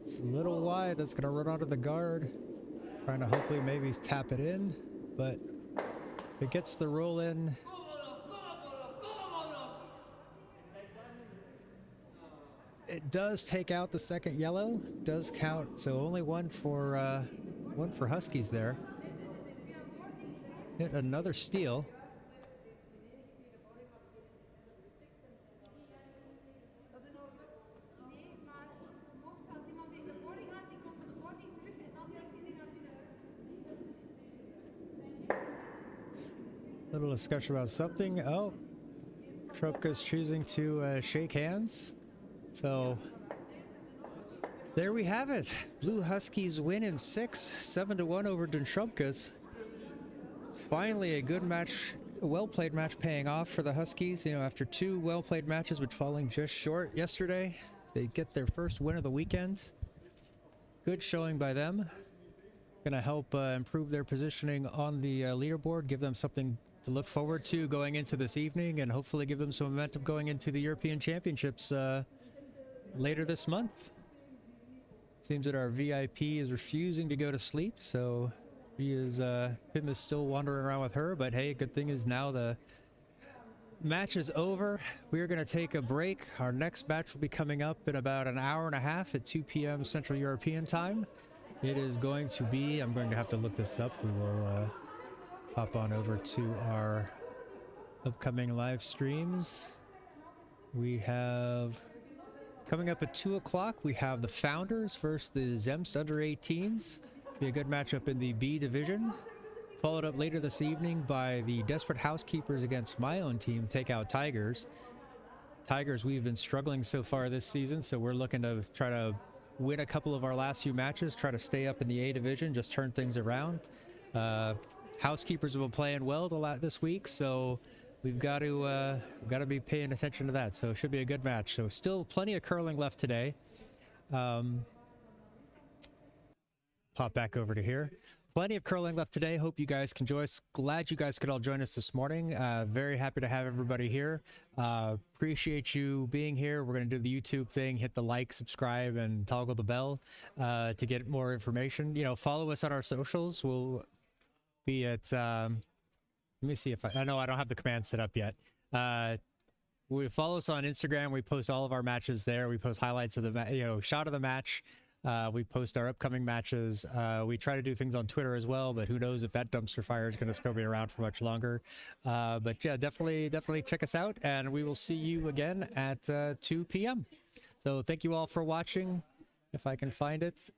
It's a little wide. That's going to run onto the guard. Trying to hopefully maybe tap it in, but if it gets the roll in. It does take out the second yellow. Does count, so only one for Huskies there. Hit another steal. Little discussion about something. Oh, Schobkes choosing to shake hands. So there we have it. Blue Huskies win in 6, 7-1 over Schobkes. Finally, a good match, a well-played match paying off for the Huskies. You know, after 2 well-played matches but falling just short yesterday, they get their first win of the weekend. Good showing by them. Going to help improve their positioning on the leaderboard, give them something to look forward to going into this evening, and hopefully give them some momentum going into the European Championships later this month. Seems that our VIP is refusing to go to sleep, so Pim is still wandering around with her, but hey, good thing is now the match is over. We are going to take a break. Our next match will be coming up in about an hour and a half at 2 p.m. Central European time. It is going to be, I'm going to have to look this up. We will hop on over to our upcoming live streams. We have, coming up at 2 o'clock, we have the Founders versus the Zemst under-18s. Be a good matchup in the B division. Followed up later this evening by the Desperate Housekeepers against my own team, take out Tigers. Tigers, we've been struggling so far this season, so we're looking to try to win a couple of our last few matches, try to stay up in the A division, just turn things around. Housekeepers have been playing well this week, so we've got to be paying attention to that. So it should be a good match. So still plenty of curling left today. Pop back over to here. Plenty of curling left today. Hope you guys can join us. Glad you guys could all join us this morning. Very happy to have everybody here. Appreciate you being here. We're going to do the YouTube thing. Hit the like, subscribe, and toggle the bell to get more information. You know, follow us on our socials. We'll be at, let me see if I know I don't have the command set up yet. We follow us on Instagram. We post all of our matches there. We post highlights of the, shot of the match. We post our upcoming matches. We try to do things on Twitter as well, but who knows if that dumpster fire is going to still be around for much longer. But yeah, definitely check us out, and we will see you again at 2 p.m. So thank you all for watching. If I can find it.